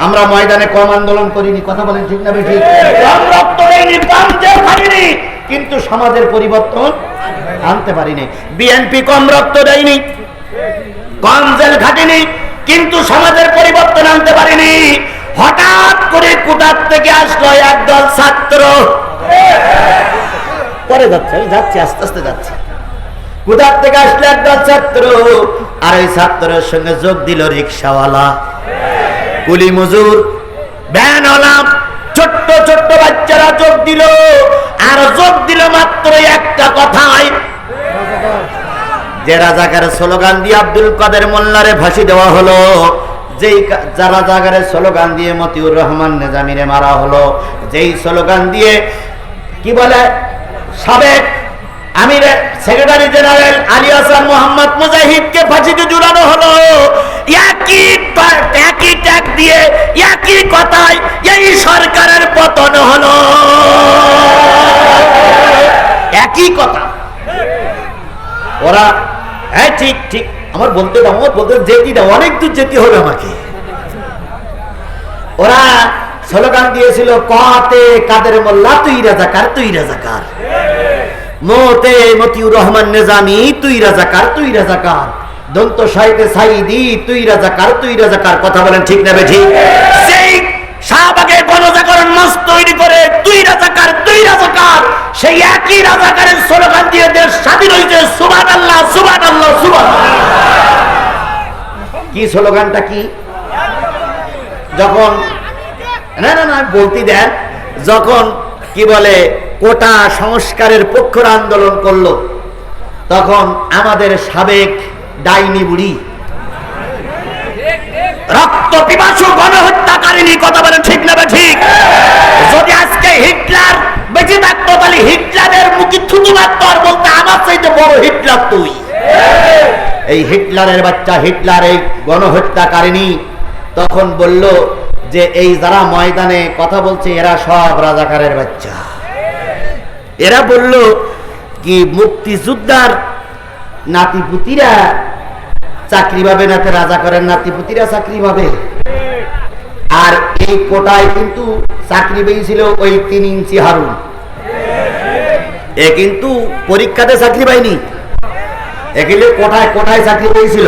আমরা ময়দানে কম আন্দোলন করিনি, কথা বলেন ঠিক না ঠিক? কম রক্ত দেয়নি, কম জেল খাটিনি, কিন্তু সমাজের পরিবর্তন আনতে পারিনি। বিএনপি কম রক্ত দেয়নি, কম জেল খাটিনি, কিন্তু সমাজের পরিবর্তন আনতে পারিনি। হঠাৎ করে কোটার থেকে আসলো একদল ছাত্র, পরে যাচ্ছে, আমি যাচ্ছি, আস্তে আস্তে যাচ্ছি। কোটার থেকে আসলো একদল ছাত্র, আর ওই ছাত্রের সঙ্গে যোগ দিল রিক্সাওয়ালা, কুলি মজুর, ভ্যানওয়ালা, ছোট্ট ছোট্ট বাচ্চারা যোগ দিল। আর যোগ দিল মাত্র একটা কথাই, যে রাজাকারের স্লোগান দিয়ে আব্দুল কাদের মোল্লারে ফাঁসি দেওয়া হলো, যেই রাজাকারের স্লোগান দিয়ে মতিউর রহমান নিজামীরে মারা হলো, যেই স্লোগান দিয়ে কি বলে সাবেক আমির সেক্রেটারি জেনারেল আলী হাসান মোহাম্মদ মুজাহিদকে ফাঁসিতে ঝুলানো হলো, একই ট্যাগ দিয়ে একই কথায় এই সরকারের পতন হলো। একই কথা। ওরা হ্যাঁ ঠিক ঠিক, আমার বলতে দাও, আমার বলতে যেতে দাও, অনেক দূর যেতে হবে আমাকে। ওরা স্লোগান দিয়েছিল, কতে কাদের মোল্লা তুই রাজাকার, তুই রাজাকার, মতে মতিউর রহমান নিজামী তুই রাজাকার, তুই রাজাকার, দন্ত সাহিতে সাইদি তুই রাজাকার, তুই রাজাকার। কথা বলেন ঠিক না ঠিক? সেই শাহবাগে গণজাগরণ মঞ্চ তৈরি করে তুই রাজাকার, তুই রাজাকার, সেই একই রাজাকারের স্লোগান দিয়ে দেশ স্বাধীন হয়েছে। সুবহানাল্লাহ, সুবহানাল্লাহ, সুবহানাল্লাহ। কি স্লোগানটা কি? যখন না না না বলতে দেন, যখন কি বলে কোটা সংস্কারের পক্ষের আন্দোলন করলো, তখন আমাদের সাবেক ডাইনি বুড়ি, রক্ত পিপাসু গণহত্যাকারিনী, কথা বলেন ঠিক না ঠিক? যদি আজকে হিটলার বেঁচে থাকতো তাহলে হিটলারের মুখে থুতু মারতো আর বলতে আমার চাইতে বড় হিটলার তুই। এই হিটলারের বাচ্চা, হিটলার এই গণহত্যাকারিনী তখন বলল যে এই যারা ময়দানে কথা বলছে এরা সব রাজাকারের বাচ্চা। এরা বলল কি মুক্তিযোদ্ধার নাতিপুতিরা চাকরি পাবে না, রাজা করেন নাতিপুতিরা চাকরি পাবে। আর এই কোটায় কিন্তু চাকরি পেয়েছিল ওই 3 ইঞ্চি হারুন, এ কিন্তু পরীক্ষাতে চাকরি পায়নি, এগুলো কোটায় কোটায় চাকরি পেয়েছিল।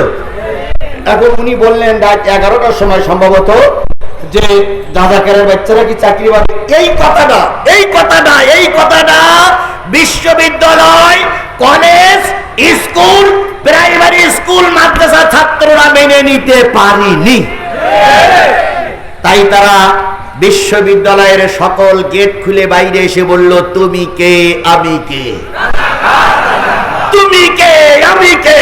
এখন উনি বললেন রাত 11টার সময় সম্ভবত যে রাজাকারের বাচ্চারা কি চাকরি পাবে। এই কথাটা বিশ্ববিদ্যালয়, কলেজ, স্কুল, প্রাইমারি স্কুল, মাদ্রাসা ছাত্ররা মেনে নিতে পারেনি। তাই তারা বিশ্ববিদ্যালয়ের সকল গেট খুলে বাইরে এসে বলল, তুমি কে আমি কে, তুমি কে আমি কে,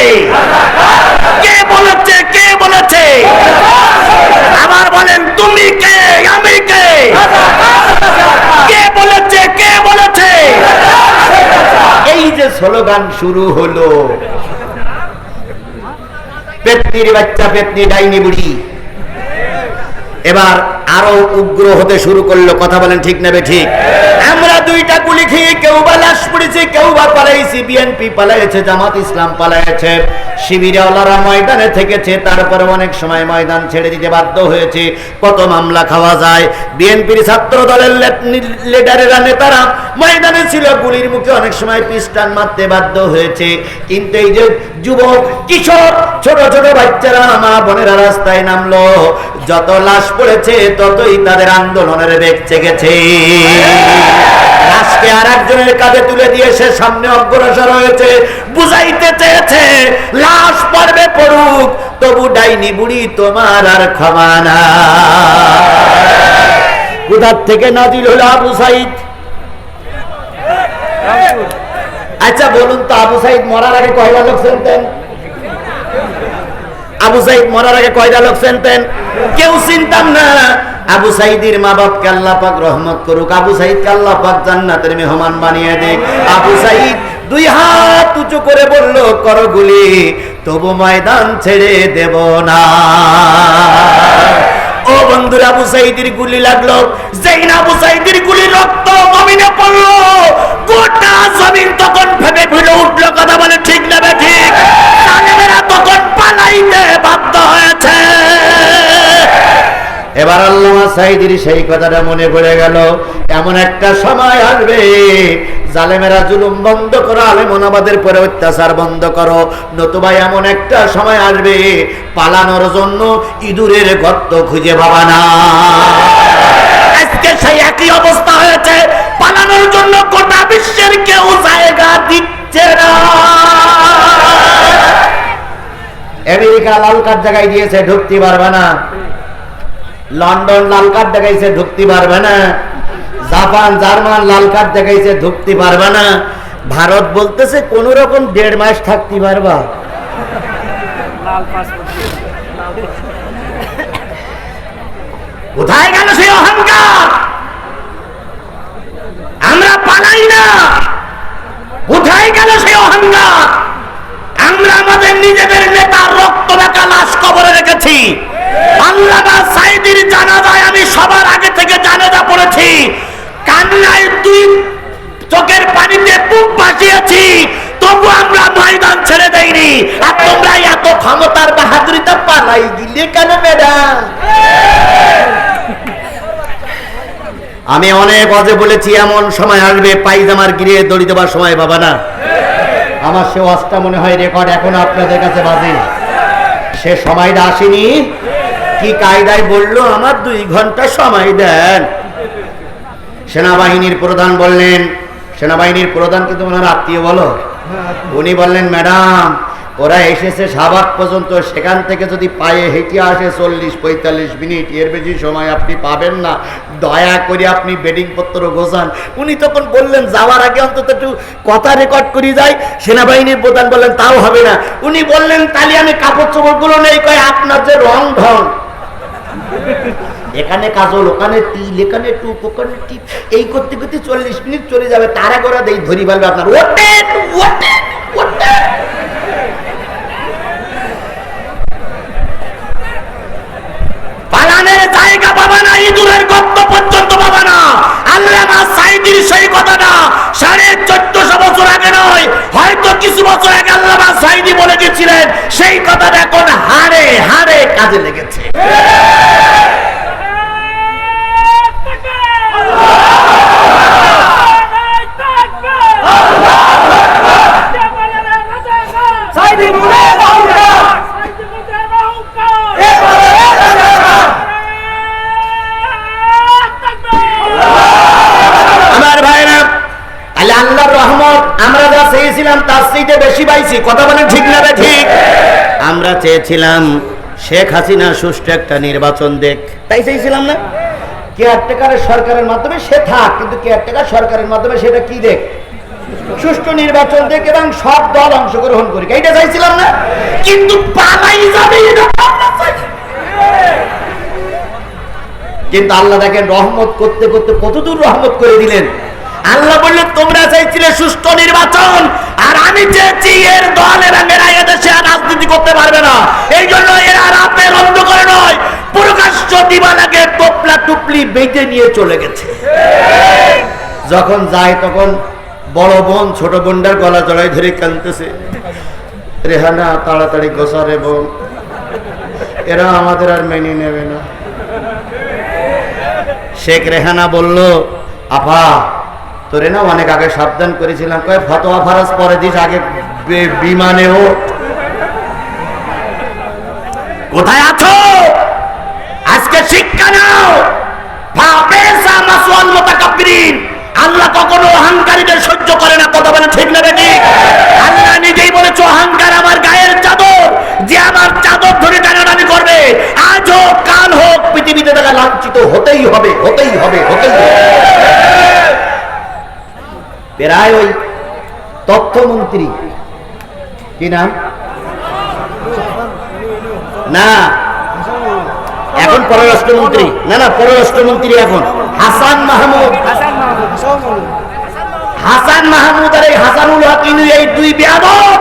কে বলেছে কে বলেছে, আবার বলেন তুমি কে আমি কে, কে বলেছে কে বলেছে। এই যে স্লোগান শুরু হলো, পেতনির বাচ্চা পেতনি ডাইনি বুড়ি এবার আরো উগ্র হতে শুরু করলো। কথা বলেন ঠিক না ঠিক? আমরা 2টা গুলি খেয়ে কেউ বা লাশ পড়েছে, কেউ বা পালাইছি, বিএনপি পালাইছে, জামাত ইসলাম পালাইছে, শিবিরওয়ালারা ময়দানে থেকেছে, তারপরে অনেক সময় ময়দান ছেড়ে দিতে বাধ্য হয়েছে। কত মামলা খাওয়া যায়। বিএনপির ছাত্র দলের লিডারেরা নেতারা ময়দানে ছিল, গুলির মুখে অনেক সময় পিস্টান মারতে বাধ্য হয়েছে। কিন্তু এই যে যুবক কিশোর ছোট ছোট বাচ্চারা মা বোনেরা রাস্তায় নামলো, যত লাশ পড়েছে ততই তাদের আন্দোলনের বেগ চেগেছে। লাশকে আর একজনের কাঁধে তুলে দিয়ে সে সামনে অগ্রসর হয়েছে, বুঝাইতে চেয়েছে লাশ পড়বে পড়ুক, তবু ডাইনি বুড়ি তোমার আর ক্ষমা না। কোথা থেকে নাজিল হলো আবু সাইদ? আচ্ছা বলুন তো, আবু সাইদ মরার আগে কয়টা লোক চিনতেন? আবু সাইদ মরার আগে কয়টা লোক চিনতেন? কেউ চিনতাম না। আবু সাইদের মা বাপকে আল্লাহ পাক রহমত করুক, আবু সাইদকে আল্লাহ পাক জান্নাতের মেহমান বানিয়ে দেখ। আবু সাইদ 2 হাত উঁচু করে বলল, করো গুলি, তবু ময়দান ছেড়ে দেব না। ও বন্ধুরা, আবু সাইদের গুলি লাগলো, যেই না আবু সাইদের গুলি রক্ত জমিনে পড়লো, গোটা জমিন তখন ভেবে ভুলে উঠলো। কথা বলে ঠিক না ঠিক? জালেমেরা তখন পালাইতে বাধ্য হয়েছে। এবার আল্লামা সাইদির সেই কথাটা মনে পড়ে গেল, এমন একটা সময় আসবে জালেমেরা জুলুম বন্ধ করো, আলেমনাবাদের পরে অত্যাচার বন্ধ করো, নতুবা এমন একটা সময় আসবে পালানোর জন্য ইঁদুরের গর্ত খুঁজে পাবা না। আজকে সেই একই অবস্থা হয়েছে, পালানোর জন্য গোটা বিশ্বের কেউ জায়গা দিচ্ছে না। আমেরিকা লাল কার্ড জায়গায় দিয়েছে, ঢুকতে পারবে না। লন্ডন লাল কার্ড দেখাইছে, ঢুকতে পারবে না। জাপান জার্মান লাল কার্ড দেখাইছে, ঢুকতে পারবে না। ভারত বলতেছে কোন রকম 1.5 মাস থাকতে পারবা। কোথায় গেল সেই অহংকার? আমরা পালাই না। কোথায় গেল সেই অহংকার? আমরা আমাদের নিজেদের নেতার রক্ত মাখা লাশ কবরে রেখেছি। আল্লামা সাইদির জানাজায় আমি সবার আগে থেকে জানাজা পড়েছি, কান্নায় 2 চোখের পানিতে বুক ভাসিয়েছি, তবু আমরা ময়দান ছেড়ে দেইনি। আর তোমরা এত ক্ষমতার বাহাদুরিতে পালাই গিলে কেন ম্যাডাম? আমি অনেক অজে বলেছি, এমন সময় আসবে পায়জামার গিরে দড়ি দেবার সময় পাবা না। আমার সে ওয়াজটা মনে হয় রেকর্ড এখন আপনাদের কাছে বাজে। সে সময়টা আসেনি। কি কায়দায় বললো, আমার 2 ঘন্টা সময় দেন। সেনাবাহিনীর প্রধান বললেন, সেনাবাহিনীর প্রধান কিন্তু ওনার আত্মীয় বলো, উনি বললেন ম্যাডাম ওরা এসেছে শাহবাগ পর্যন্ত, সেখান থেকে যদি পায়ে হেঁটে আসে 40-45 মিনিট, এর বেশি সময় আপনি পাবেন না, দয়া করে আপনি বেডিং পত্র গোছান। উনি তখন বললেন যাওয়ার আগে অন্তত একটু কথা রেকর্ড করে যাই। সেনাবাহিনীর প্রধান বললেন তাও হবে না। উনি বললেন তাহলে আমি কাপড় চোপড়গুলো নেই, কয় আপনার যে রং ঢং, এখানে কাজল, ওখানে তিল, এখানে টুপ, ওখানে টিপ, এই করতে করতে 40 মিনিট চলে যাবে, তারা করে দেই ধরি বলবে আপনার ওঠেন ওঠেন ওঠেন। পালানের জায়গা পাবা না, ইঁদুরের গর্ত পর্যন্ত পাবা না। আল্লামা সাইদির সেই কথাটা 1450 বছর আগে নয়, হয়তো কিছু বছর আগে আল্লামা সাঈদী বলে গেছিলেন, সেই কথাটা এখন হাড়ে হাড়ে কাজে লেগেছে। আমার ভাইরা, তাহলে আল্লাহর রহমত আমরা যা চেয়েছিলাম তার চেয়ে বেশি পাইছি। কথা বলেন ঠিক না বে ঠিক? আমরা চেয়েছিলাম শেখ হাসিনা সুষ্ঠু একটা নির্বাচন দেখ, তাই চেয়েছিলাম না? কেয়ারটেকারের সরকারের মাধ্যমে সে থাক, কিন্তু কেয়ারটেকার সরকারের মাধ্যমে সেটা কি দেখ? সুষ্ঠু নির্বাচন দেখ এবং সব দল অংশগ্রহণ করি, এইটা চাইছিলাম না? কিন্তু পালাই যাবে এটা আমরা চাইছি। কিন্তু আল্লাহ দেখেন রহমত করতে করতে কতদূর রহমত করে দিলেন। আল্লাহ বললেন তোমরা চাইছিলে সুষ্ঠু নির্বাচন, আর আমি চেয়েছি এর দল এবং এরা এদেশে আর রাজনীতি করতে পারবে না। এই জন্য এরা রাতের অন্ধকারে নয়, প্রকাশ্য দিবানাকে টোপলা টুপলি বেঁধে নিয়ে চলে গেছে। যখন যায় তখন বড় বোন ছোট বোনটার গলা জড়াই ধরে কাঁদতেছে, রেহানা তাড়াতাড়ি গোসারে বোন, এরা আমাদের আর মেনে নেবে না। শেখ রেহানা বলল, আপা তোরে না অনেক আগে সাবধান করেছিলাম, কয় ফতোয়া ফারাজ পরে দিস, আগে বিমানে ও। কোথায় আছো? আজকে শিক্ষা নাও। আল্লাহ কখনো অহংকারীদের সহ্য করে না। কথা বলে ঠিক না বেটি? আল্লাহ নিজেই বলেছে অহংকার আমার গায়ের চাদর, যে আমার চাদর ধরে টানাটানি করবে আজ হোক কাল হোক পৃথিবীতে তাকে লাঞ্ছিত হতেই হবে, হতেই হবে, হতেই হবে। প্রায় ওই তথ্যমন্ত্রী কি নাম না, এখন পররাষ্ট্রমন্ত্রী, না না পররাষ্ট্রমন্ত্রী এখন হাসান মাহমুদ। হাসান মাহমুদ আর এই হাসানুল হক, এই দুই বেয়াদব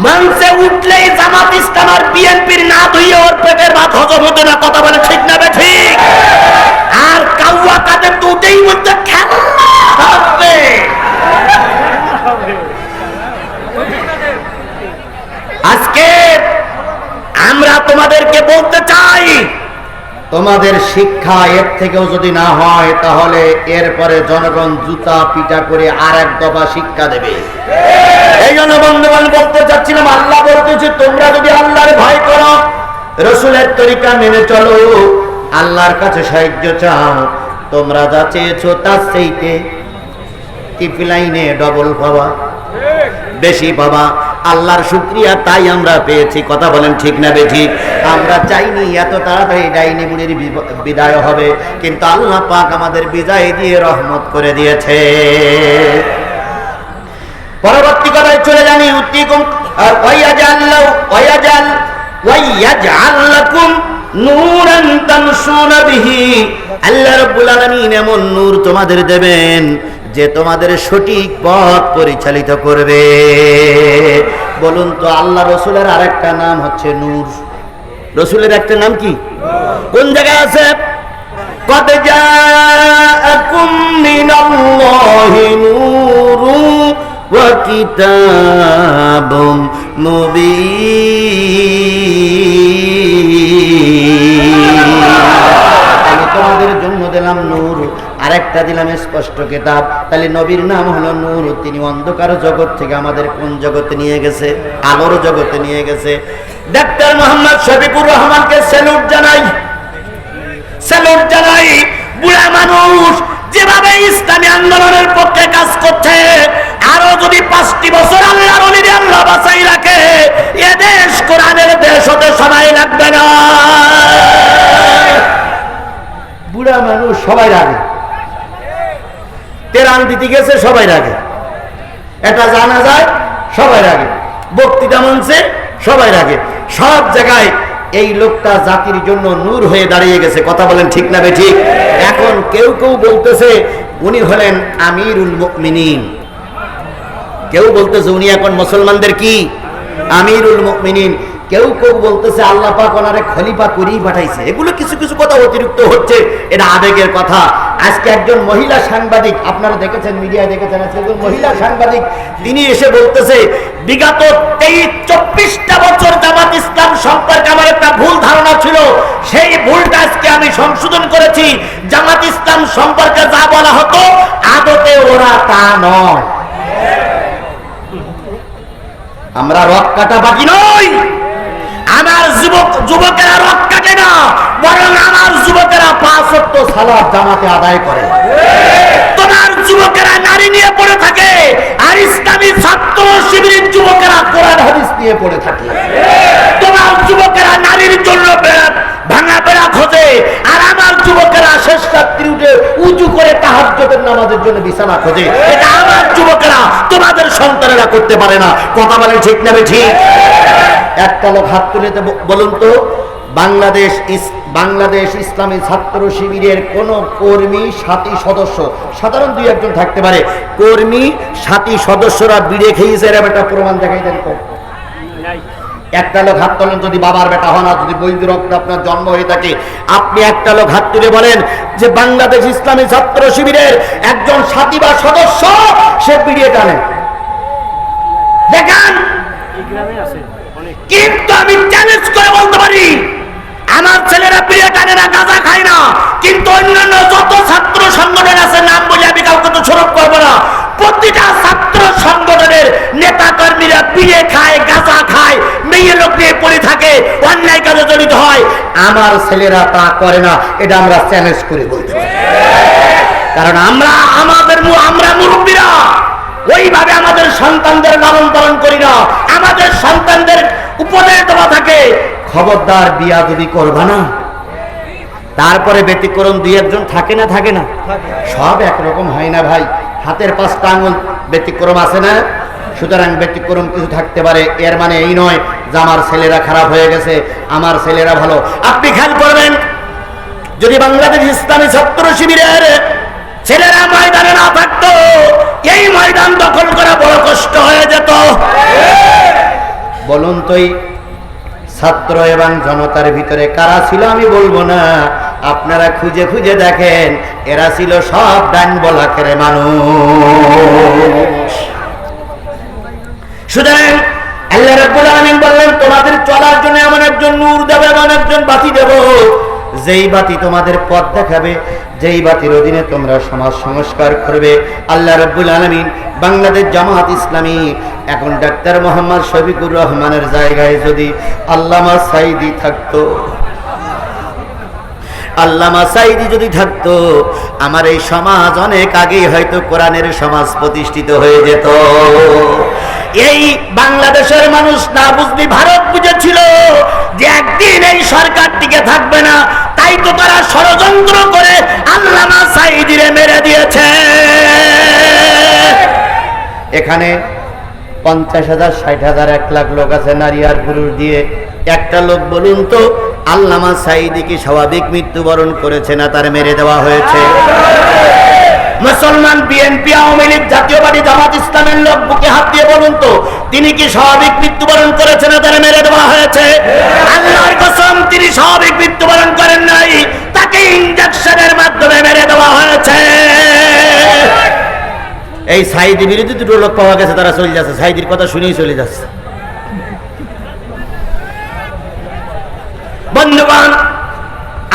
মঞ্চে উঠলেই জামাত ইসলাম আর বিএনপির না ধুইয়ে ওর পেটের ভাত হজম হতো না। কথা বলে ঠিক না বে ঠিক? আর কাউয়া কাদের তো উঠেই মধ্যে খেলা হবে। আজকে আমরা তোমাদেরকে বলতে চাই, তোমাদের শিক্ষা এর থেকেও যদি না হয় তাহলে এরপরে জনগণ জুতা পিটা করে আর এক দফা শিক্ষা দেবে। এই জন্য বন্ধুগণ বলতে চাচ্ছিলাম, আল্লাহ বলতেছে তোমরা যদি আল্লাহর ভয় করো, রসুলের তরিকা মেনে চলো, আল্লাহর কাছে সাহায্য চাও, তোমরা যা চেয়েছো তার চাইতে কিফলাইনে ডবল পাবা, বেশি পাবা। আল্লাহর শুকরিয়া তাই আমরা পেয়েছি। কথা বলেন ঠিক না বে ঠিক? আমরা চাইনি এত তাড়াতাড়ি ডাইনি মুনির বিদায় হবে, কিন্তু আল্লাহ পাক আমাদের বিদায় দিয়ে রহমত করে দিয়েছে। পরবর্তী কথায় চলে জানি, উত্তিকুম ওয়াইয়াজআল লাকুম নূরান তামশুনা বিহি। আল্লাহ রাব্বুল আলামিন এমন নূর তোমাদের দেবেন যে তোমাদের সঠিক পথ পরিচালিত করবে। বলুন তো, আল্লাহ রসুলের আরেকটা নাম হচ্ছে নূর। রসুলের একটা নাম কি? কোন জায়গায় আছে? কদ জাআকুম মিনাল্লাহি নূরুন ওয়া কিতাবুম মুবিন। আমি তোমাদের জন্য দিলাম নূর, আরেকটা দিলাম স্পষ্ট কিতাব। তাহলে নবীর নাম হলো নূর। তিনি অন্ধকার জগৎ থেকে আমাদের কোন জগতে নিয়ে গেছে? আলোর জগতে নিয়ে গেছে। ডাক্তার মোহাম্মদ শফিকুর রহমানকে স্যালুট জানাই, স্যালুট জানাই। বুড়া মানুষ যেভাবে ইসলামী আন্দোলনের পক্ষে কাজ করছে, আরো যদি 5টি বছর আল্লাহর ওলিদের আল্লাহ বাঁচাই রাখে, এ দেশ কোরআনের দেশ হতে সময় লাগবে না। বুড়া মানুষ সবাই রাগে, তেরান দিতে গেছে সবাই রাগে, এটা জানা যায় সবাই রাগে, বক্তৃতা মঞ্চে সবাই রাগে, সব জায়গায় এই লোকটা জাতির জন্য নূর হয়ে দাঁড়িয়ে গেছে। কথা বলেন ঠিক না বে ঠিক? এখন কেউ কেউ বলতেছে উনি হলেন আমিরুল মুমিনিন, কেউ বলতেছে উনি এখন মুসলমানদের কি আমিরুল মুমিনিন, কেউ কেউ বলতেছে আল্লাহ পাক ওনারে খলিফা করেই পাঠাইছে। এগুলো কিছু কিছু কথা অতিরিক্ত হচ্ছে, এটা আবেগের কথা। আজকে একজন মহিলা সাংবাদিক, আপনারা দেখেছেন, মিডিয়ায় দেখেছেন, আজকে একজন মহিলা সাংবাদিক তিনি এসে বলতেছে বিগত 23-24টা বছর জামাত ইসলাম সম্পর্কে আমার একটা ভুল ধারণা ছিল, সেই ভুলটা আজকে আমি সংশোধন করেছি। জামাত ইসলাম সম্পর্কে যা বলা হতো আদতে ওরা তা নয়। আমরা রক কাটা বাকি নই। আমার যুবকেরা রক কাটে না, বরং আমার যুবকেরা 5 ওয়াক্ত সালাত জামাতে আদায় করে। তোমার যুবকেরা নারী নিয়ে পড়ে থাকে, আর ইসলামী ছাত্র শিবিরের যুবকেরা কোরআন হাদিস নিয়ে পড়ে থাকে। তোমার যুবকেরা নারীর জন্য ভাঙা বেড়া খোঁজে, আর আমার যুবকেরা শেষ রাত্রি উঠে উঁচু করে তাহাজ্জুদের নামাজের জন্য বিছানা খোঁজে। এটা আমার যুবকেরা, তোমাদের সন্তানেরা করতে পারে না। কথা বলে ঠিক না ঠিক? একটা লোক হাত তুলে বলুন তো, বাংলাদেশ ইসলামী ছাত্র শিবিরের কোন কর্মী সাথী সদস্য, সাধারণ 2-1 থাকতে পারে, কর্মী সাথী সদস্যরা বিড়ে খেয়েছে এরকম একটা প্রমাণ দেখাই দেন তো? একটা লোক হাত তোলেন, যদি বাবার বেটা হন আর যদি বৈধ রক্তে আপনার জন্ম হয়ে থাকে, আপনি একটা লোক হাত তুলে বলেন যে বাংলাদেশ ইসলামী ছাত্র শিবিরের একজন সাথী বা সদস্য সে বিড়িয়ে টানে, দেখান। কিন্তু আমি চ্যালেঞ্জ করে বলতে পারি আমার ছেলেরা বিড়িয়ে টানে না, গাঁজা খায় না, কিন্তু অন্যান্য যত ছাত্র সংগঠন আছে, নাম বলে আমি কাউকে তো সরব করবো না, প্রতিটা ছাত্র সংগঠনের নেতা কর্মীরা বিড়িয়ে খায়, গাঁজা খায়, মেয়ে লোক নিয়ে পড়ে থাকে, অন্যায় কাজে জড়িত হয়। আমার ছেলেরা তা করে না, এটা আমরা চ্যালেঞ্জ করে বলতে পারি। কারণ আমরা মুরব্বীরা ওইভাবে আমাদের সন্তানদের লালন পালন করি না। আমাদের সন্তানদের উপদেশ দেওয়া থাকে, খবরদার বিয়াদবি করবা না। তারপরে ব্যতিক্রম 2-1 থাকে না, থাকে না? সব একরকম হয় না ভাই, হাতের 5টা আঙুল ব্যতিক্রম আছে না? সুতরাং ব্যতিক্রম কিছু থাকতে পারে, এর মানে এই নয় যে আমার ছেলেরা খারাপ হয়ে গেছে, আমার ছেলেরা ভালো। আপনি খেয়াল করবেন, যদি বাংলাদেশ ইসলামী ছাত্র শিবিরের ছেলেরা ময়দানে না থাকতো, এই ময়দান দখল করা বড় কষ্ট হয়ে যেত। বলুন তো, ছাত্র এবং জনতার ভিতরে কারা ছিল আমি বলবো না, আপনারা খুঁজে খুঁজে দেখেন, এরা ছিল সব ডান বলাকের মানুষ। সুতরাং আল্লাহ রাব্বুল আলামিন বললেন তোমাদের চলার জন্য এমন একজন নূর দেব, এমন একজন বাতি দেব, যেই বাতি তোমাদের পথ দেখাবে, যেই বাতির অধীনে তোমরা সমাজ সংস্কার করবে। আল্লাহ রাব্বুল আলামিন বাংলাদেশ জামাত ইসলামী এখন ডাক্তার মোহাম্মদ শফিকুর রহমানের জায়গায় যদি আল্লামা সাঈদী থাকতো, আল্লামা সাঈদী যদি থাকতো, আমার এই সমাজ অনেক আগেই হয়তো কোরআনের সমাজ প্রতিষ্ঠিত হয়ে যেত। এই বাংলাদেশের মানুষ না বুঝলি ভারত বুঝেছিল যে একদিন এই সরকার টিকে থাকবে না, তাই তো তারা ষড়যন্ত্র করে আল্লামা সাঈদীরে মেরে দিয়েছে। এখানে 50,000, 60,000, 1 লাখ লোক আছে, নারী আর পুরুষ দিয়ে। একটা লোক বলুন তো, আল্লামা সাঈদী কি স্বাভাবিক মৃত্যুবরণ করেছে না তার মেরে দেওয়া হয়েছে? মুসলমান, বিএনপি, আওয়ামী লীগ, জাতীয়বাদী জামাত ইসলামের লোক বুকে হাত দিয়ে বলুন তো, তিনি কি স্বাভাবিক মৃত্যুবরণ করেছেন না তার মেরে দেওয়া হয়েছে? আল্লাহর কসম, তিনি স্বাভাবিক মৃত্যুবরণ করেন নাই, তাকে ইনজেকশনের মাধ্যমে মেরে দেওয়া হয়েছে। এই সাঈদী বিরোধী 2 লোক পাওয়া গেছে, তারা চলে যাচ্ছে, সাঈদীর কথা শুনেই চলে যাচ্ছে। বন্ধুগণ,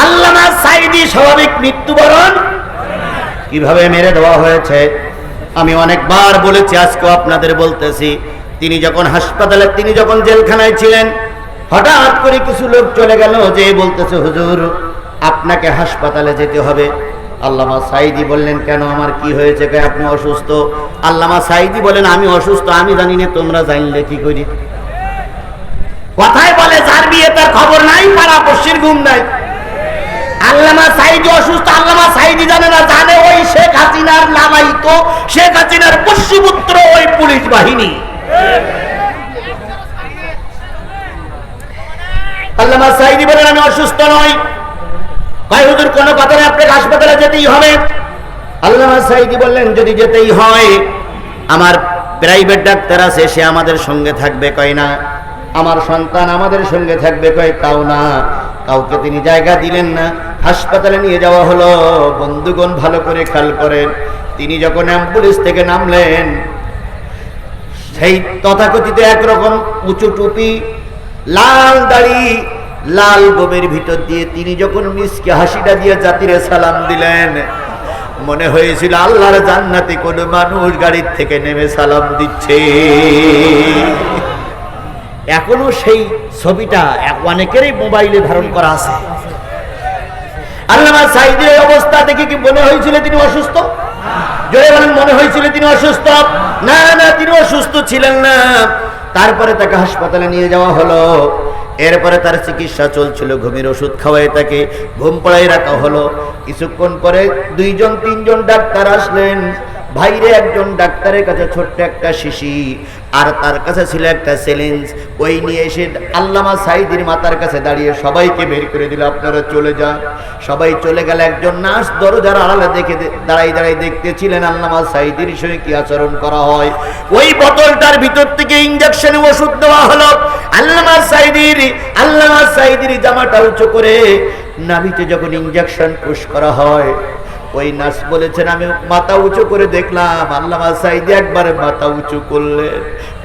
আল্লামা সাঈদী স্বাভাবিক মৃত্যুবরণ কিভাবে মেরে দেওয়া হয়েছে আমি অনেকবার বলেছি, আজকেও আপনাদের বলতেছি। তিনি যখন হাসপাতালে, তিনি যখন জেলখানায় ছিলেন, হঠাৎ করে কিছু লোক চলে গেল, যে বলতেছে হুজুর আপনাকে হাসপাতালে যেতে হবে। আল্লামা সাঈদী বললেন কেন, আমার কি হয়েছে? আপনি অসুস্থ। আল্লামা সাঈদী বলেন আমি অসুস্থ আমি জানি না, তোমরা জানলে কি করি? কথায় বলে যার বিয়ে তার খবর নাই, পাড়া পড়শির ঘুম নাই। আল্লামা সাঈদী অসুস্থ, আল্লামা সাঈদী জানে না, জানে ওই শেখ হাসিনার লালায়িত, শেখ হাসিনার পোষ্যপুত্র ওই পুলিশ বাহিনী। আল্লামা সাঈদী বলেন আমি অসুস্থ নই। ভাই হুজুর কোনো কথা নেই, আপনাকে হাসপাতালে যেতেই হবে। আল্লামা সাঈদী বললেন যদি যেতেই হয়, আমার প্রাইভেট ডাক্তার আছে, সে আমাদের সঙ্গে থাকবে। কয় না। আমার সন্তান আমাদের সঙ্গে থাকবে। কয় তাও না। কাউকে তিনি জায়গা দিলেন না। হাসপাতালে নিয়ে যাওয়া হলো। বন্ধুগণ ভালো করে খেয়াল করেন, তিনি যখন অ্যাম্বুলেন্স থেকে নামলেন, সেই তথাকথিত একরকম উঁচু টুপি, লাল দাড়ি, লাল গোবের ভিতর দিয়ে তিনি যখন মিসকে হাসিটা দিয়ে জাতিরে সালাম দিলেন, মনে হয়েছিল আল্লাহর জান্নাতে কোনো মানুষ গাড়ির থেকে নেমে সালাম দিচ্ছে। এখনো সেই ছবিটা অনেকেরই মোবাইলে ধারণ করা আছে। আল্লামা সাঈদীর অবস্থা দেখে কি মনে হয়েছিল তিনি অসুস্থ? জোরে বলেন, মনে হয়েছিল তিনি অসুস্থ? না না, তিনি অসুস্থ ছিলেন না। তারপরে তাকে হাসপাতালে নিয়ে যাওয়া হলো। এরপরে তার চিকিৎসা চলছিল, ঘুমের ওষুধ খাওয়াই তাকে ঘুম পড়াই রাখা হলো। কিছুক্ষণ পরে 2-3জন ডাক্তার আসলেন। বাইরে একজন ডাক্তারের কাছে ছোট্ট একটা শিশি, আর তার কাছে ছিল একটা চ্যালেঞ্জ। ওই নিয়ে এসে আল্লামা সাঈদীর মাথার কাছে দাঁড়িয়ে সবাইকে বের করে দিল, আপনারা চলে যান। সবাই চলে গেল। একজন নার্স দরজার আড়ালে দেখে দাঁড়াই দেখতেছিলেন আল্লামা সাঈদীর সঙ্গে কি আচরণ করা হয়। ওই বোতলটার ভিতর থেকে ইনজেকশনে ওষুধ দেওয়া হলো। আল্লামা সাঈদীর জামাটা উঁচু করে নাভিতে যখন ইনজেকশন পুশ করা হয়, ওই নার্স বলেছেন, আমি মাথা উঁচু করে দেখলাম আল্লামা সাঈদী একবার মাথা উঁচু করলেন,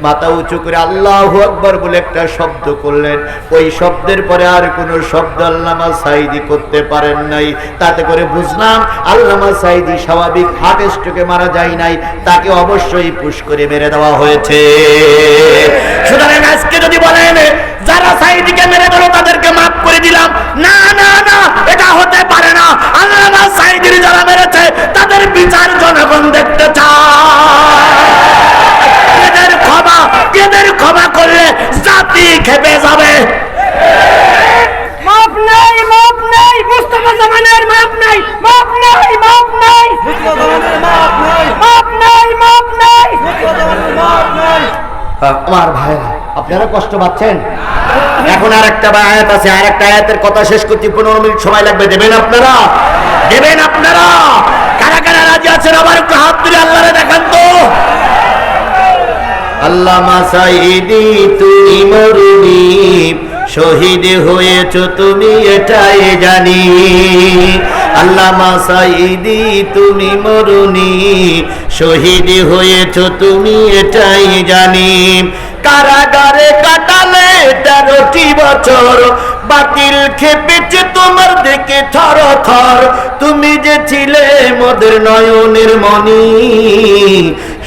মাথা উঁচু করে আল্লাহু আকবার বলে একটা শব্দ করলেন। ওই শব্দের পরে আর কোনো শব্দ আল্লামা সাঈদী করতে পারেন নাই। তাতে করে বুঝলাম আল্লামা সাঈদী স্বাভাবিক হার্ট স্ট্রোকে মারা যায় নাই, তাকে অবশ্যই পুশ করে মেরে দেওয়া হয়েছে। সুতরাং আজকে যদি বলেন যারা সাঈদীকে মেরে দিল তাদেরকে মাফ করে দিলাম, না না না, এটা হতে পারে না। আল্লামা সাঈদীর যারা মেরেছে তাদের বিচার জনগণ দেখতে চায়। এদের ক্ষমা করলে জাতি খেপে যাবে। মাপ নাই, মাপ নাই, মুস্তাফা জামানের মাপ নাই, মাপ নাই, মাপ নাই, মাপ নাই, মাপ নাই, মাপ নাই। আমার ভাইরা, আপনারা কষ্ট পাচ্ছেন? এখন আর একটা আয়াত আছে, আর একটা আয়াতের কথা শেষ করতে 15 মিনিট সময় লাগবে। দেবেন আপনারা? দেবেন আপনারা? কারা কারা রাজি আছেন? আবার একটু হাত তুলে আল্লাহরে দেখান তো। আল্লামা সাঈদী তুমি মরুনি, শহীদ হয়েছ তুমি এটাই জানি। আল্লামা সাঈদী তুমি মরুনি, শহীদ হয়েছ তুমি এটাই জানি। কারাগারে কাটালে 13টি বছর, বাতিল খেপেছে তোমার দিকে থর থর। তুমি যে ছিলে মোদের নয়নের মনি,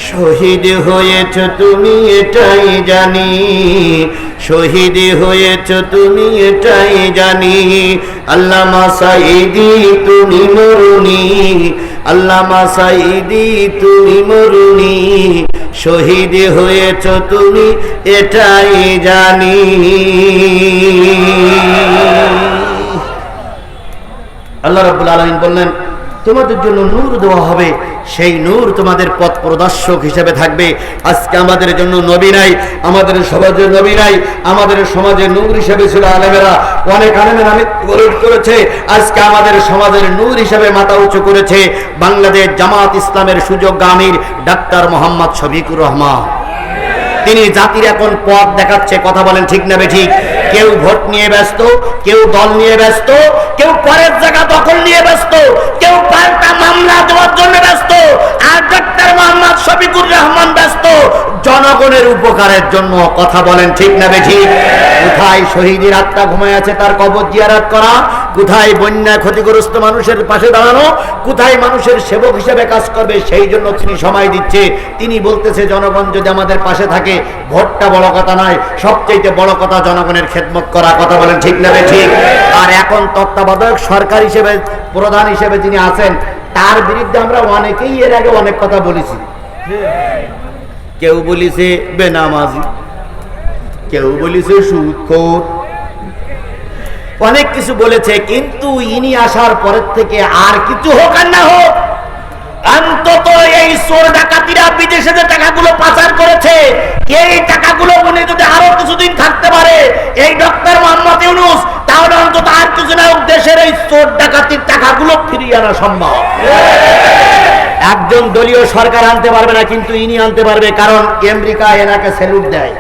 শহীদ হয়েছ তুমি এটাই জানি, শহীদ হয়েছ তুমি এটাই জানি। আল্লামা সাঈদী তুমি মরুনি, আল্লামা সাঈদী তুমি মরুনি, শহীদ হয়েছ তুমি এটাই জানি। আল্লাহ রাব্বুল আলামিন বললেন, তোমাদের জন্য নূর দেওয়া হবে, সেই নূর তোমাদের পথ প্রদর্শক হিসেবে থাকবে। আজকে আমাদের জন্য নবী নাই, আমাদের সমাজের নবী নাই, আমাদের সমাজের নূর হিসেবে ছিল আলেমেরা। অনেক আলেমের আমি গৌরব করেছে, আজকে আমাদের সমাজের নূর হিসেবে মাথা উঁচু করেছে বাংলাদেশ জামাত ইসলামের সুযোগ্য আমির ডাক্তার মোহাম্মদ শফিকুর রহমান। তিনি জাতির এখন পথ দেখাচ্ছে। কথা বলেন ঠিক না বেঠিক? কেউ ভোট নিয়ে ব্যস্ত, কেউ দল নিয়ে ব্যস্ত, কেউ পরের জায়গা দখল নিয়ে ব্যস্ত, কেউ পাল্টা মামলা দেওয়ার জন্য ব্যস্ত, আর ডাক্তার মোহাম্মদ শফিকুর রহমান ব্যস্ত জনগণের উপকারের জন্য। কথা বলেন ঠিক না বেঠিক? কোথায় শহীদের আত্মা ঘুমায় আছে তার কবর জিয়ারত করা, কোথায় বন্যা ক্ষতিগ্রস্ত মানুষের পাশে দাঁড়ানো, কোথায় মানুষের সেবক হিসেবে কাজ করবে, সেই জন্য তিনি সময় দিচ্ছে। তিনি বলতেছে জনগণ যদি আমাদের পাশে থাকে, ভোটটা বড় কথা নয়, সবচেয়ে বড় কথা জনগণের খেদমত করা। কথা বলেন ঠিক না ঠিক? আর এখন তত্ত্বাবধায়ক সরকার হিসেবে, প্রধান হিসেবে যিনি আছেন, তার বিরুদ্ধে আমরা অনেকেই এর আগে অনেক কথা বলেছি। কেউ বলিছে বেনামাজি, কেউ বলিছে সুদখোর, অনেক কিছু বলেছে। কিন্তু ইনি আসার পরের থেকে আর কিছু হোক আর না হোক, অন্তত এই চোর ডাকাতিরা বিদেশে যে টাকাগুলো পাচার করেছে, এই টাকাগুলো উনি যদি আরো কিছুদিন থাকতে পারে এই ডক্টর মোহাম্মদ ইউনূস, তাহলে অন্তত আর কিছু না হোক দেশের এই চোর ডাকাতির টাকাগুলো ফিরিয়ে আনা সম্ভব। একজন দলীয় সরকার আনতে পারবে না, কিন্তু ইনি আনতে পারবে, কারণ আমেরিকা এনাকে স্যালুট দেয়,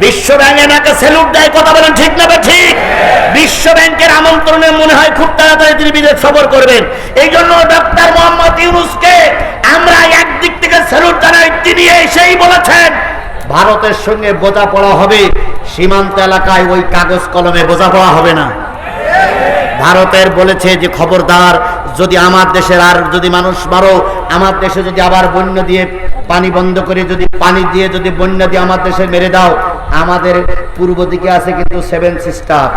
বিশ্ব ব্যাংক এনাকে স্যালুট দেয়। কথা বলেন ঠিক না ঠিক? বিশ্ব ব্যাংকের আমন্ত্রণে মনে হয় খুব তাড়াতাড়ি প্রধানমন্ত্রী বিদেশ সফর করবেন। এই জন্য ডক্টর মোহাম্মদ ইউনূসকে আমরা একদিক থেকে স্যালুট জানাই। তিনি এসেই বলেছেন ভারতের সঙ্গে বোঝাপড়া হবে, সীমান্ত এলাকায় ওই কাগজ কলমে বোঝাপড়া হবে না। ভারতের বলেছে যে খবরদার, যদি আমার দেশের আর যদি মানুষ মারো, আমার দেশে যদি আবার বন্যা দিয়ে পানি বন্ধ করে যদি পানি দিয়ে যদি বন্যা দিয়ে আমার দেশে মেরে দাও, আমাদের পূর্ব দিকে আছে কিন্তু সেভেন সিস্টার।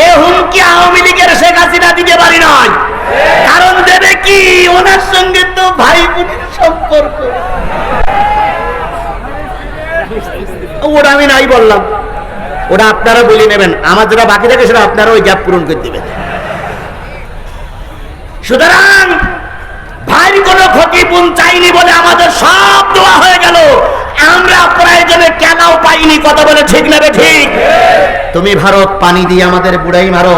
এ হুমকি আওয়ামী লীগের শেখ হাসিনা দিতে পারি নয়। কারণ দেবে কি, ওনার সঙ্গে তো ভাই বোনের সম্পর্ক। ওটা আমি নাই বললাম, ওটা আপনারা বলে নেবেন। আমার যেটা বাকি থাকে সেটা আপনারা ওই গ্যাপ পূরণ করে দেবেন। সুতরাং ভাই কোনো ক্ষতিপূরণ চাইনি বলে আমাদের সব দোয়া হয়ে গেল। আমরা প্রয়োজনে কেনাও পাইনি। কথা বলে ঠিক না ঠিক? তুমি ভারত পানি দিয়ে আমাদের বুড়াই মারো।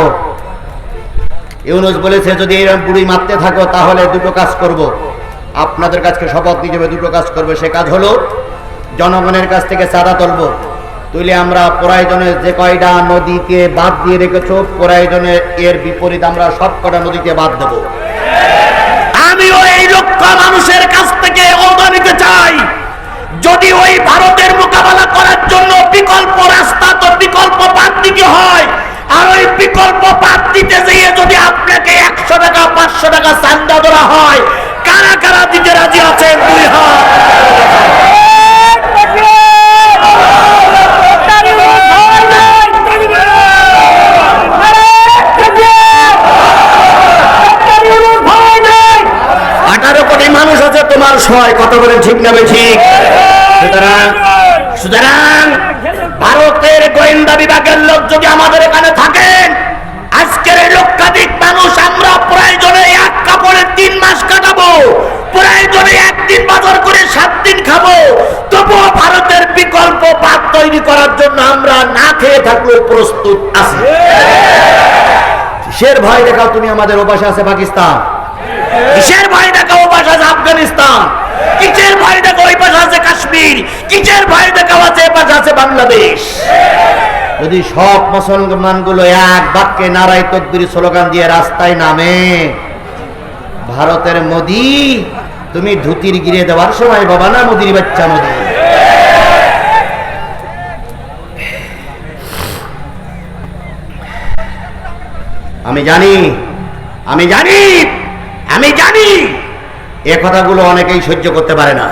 ইউনূস বলেছে যদি এরকম বুড়ি মারতে থাকো তাহলে দুটো কাজ করব। আপনাদের কাছে শপথ নিয়ে যাবে, দুটো কাজ করবে। সে কাজ হলো জনগণের কাছ থেকে চাঁদা তুলবো, তুলে আমরা প্রয়োজনে যে কয়টা নদীকে বাদ দিয়ে রেখেছো, প্রয়োজনে এর বিপরীত আমরা সব কটা নদীকে বাদ দেবো। আমিও এই লক্ষ মানুষের কাছ থেকে ওয়াদা নিতে চাই, যদি ওই ভারতের মোকাবেলা করার জন্য বিকল্প রাস্তা তো বিকল্প বাদ দিতে হয়। আর ওই বিকল্প বাদ দিতে যেয়ে যদি আপনাকে 100 টাকা 500 টাকা চাঁদা দেওয়া হয়, কারা কারা দিতে রাজি আছেন? দুই হাত। মানুষ আছে তোমার সহায়। কথা বলেন ঠিক না ঠিক? সুতরাং ভারতের গোয়েন্দা বিভাগের লোক যদি আমাদের এখানে থাকেন, আজকের এই লক্ষাধিক মানুষ আমরা প্রয়োজনে এক কাপড়ে 3 মাস কাটাবো, প্রয়োজনে একদিন বাজার করে 7 দিন খাবো, তবুও ভারতের বিকল্প বাদ তৈরি করার জন্য আমরা না খেয়ে থাকলেও প্রস্তুত আছি। কিসের ভয় দেখাও তুমি আমাদের? ওপাশে আছে পাকিস্তান। কিসের ভয় দেখাও? ওপাশে আছে আফগানিস্তান। কিসের ভয় দেখাও? ওই পাশে আছে কাশ্মীর। কিসের ভয় দেখাও? আছে এপাশে আছে বাংলাদেশ। যদি সব মুসলমানগুলো এক বাক্যে নারায়ে তাকবীর স্লোগান দিয়ে রাস্তায় নামে, ভারতের মোদি তুমি ধুতির গিরে দেওয়ার সময় বাবা না, মোদির বাচ্চা মোদি। আমি জানি আমি জানি আমি জানি এ কথাগুলো অনেকেই সহ্য করতে পারে না,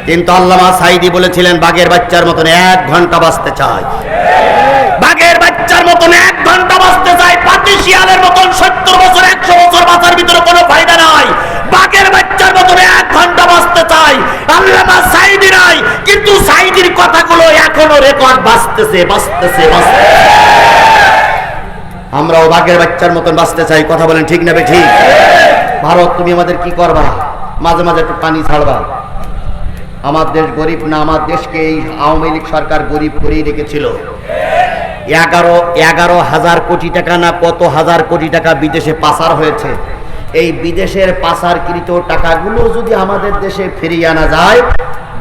কিন্তু আল্লামা সাঈদী বলেছিলেন বাঘের বাচ্চার মতন 1 ঘন্টা বাঁচতে চাই। বাঘের বাচ্চার মতন 1 ঘন্টা বাঁচতে চাই। পাতি শিয়ালের মতন 70 বছর 100 বছর বাঁচার ভিতরে কোনো ফায়দা নাই। বাঘের বাচ্চার মতন 1 ঘন্টা বাঁচতে চাই। আল্লামা সাঈদী নাই, কিন্তু সাঈদীর কথাগুলো এখনো রেকর্ড বাঁচতেছে বাঁচতেছে বাঁচতেছে। আমরাও বাঘের বাচ্চার মতন বাঁচতে চাই। কথা বলেন ঠিক না ঠিক? ভারত তুমি আমাদের কি করবা? মাঝে মাঝে একটু পানি ছাড়বা। আমার দেশ গরিব না? আমার দেশকে এই আওয়ামী লীগ সরকার গরিব করেই রেখেছিল। 11,000 কোটি টাকা না কত হাজার কোটি টাকা বিদেশে পাচার হয়েছে। এই বিদেশের পাচারকৃত টাকাগুলো যদি আমাদের দেশে ফিরিয়ে আনা যায়,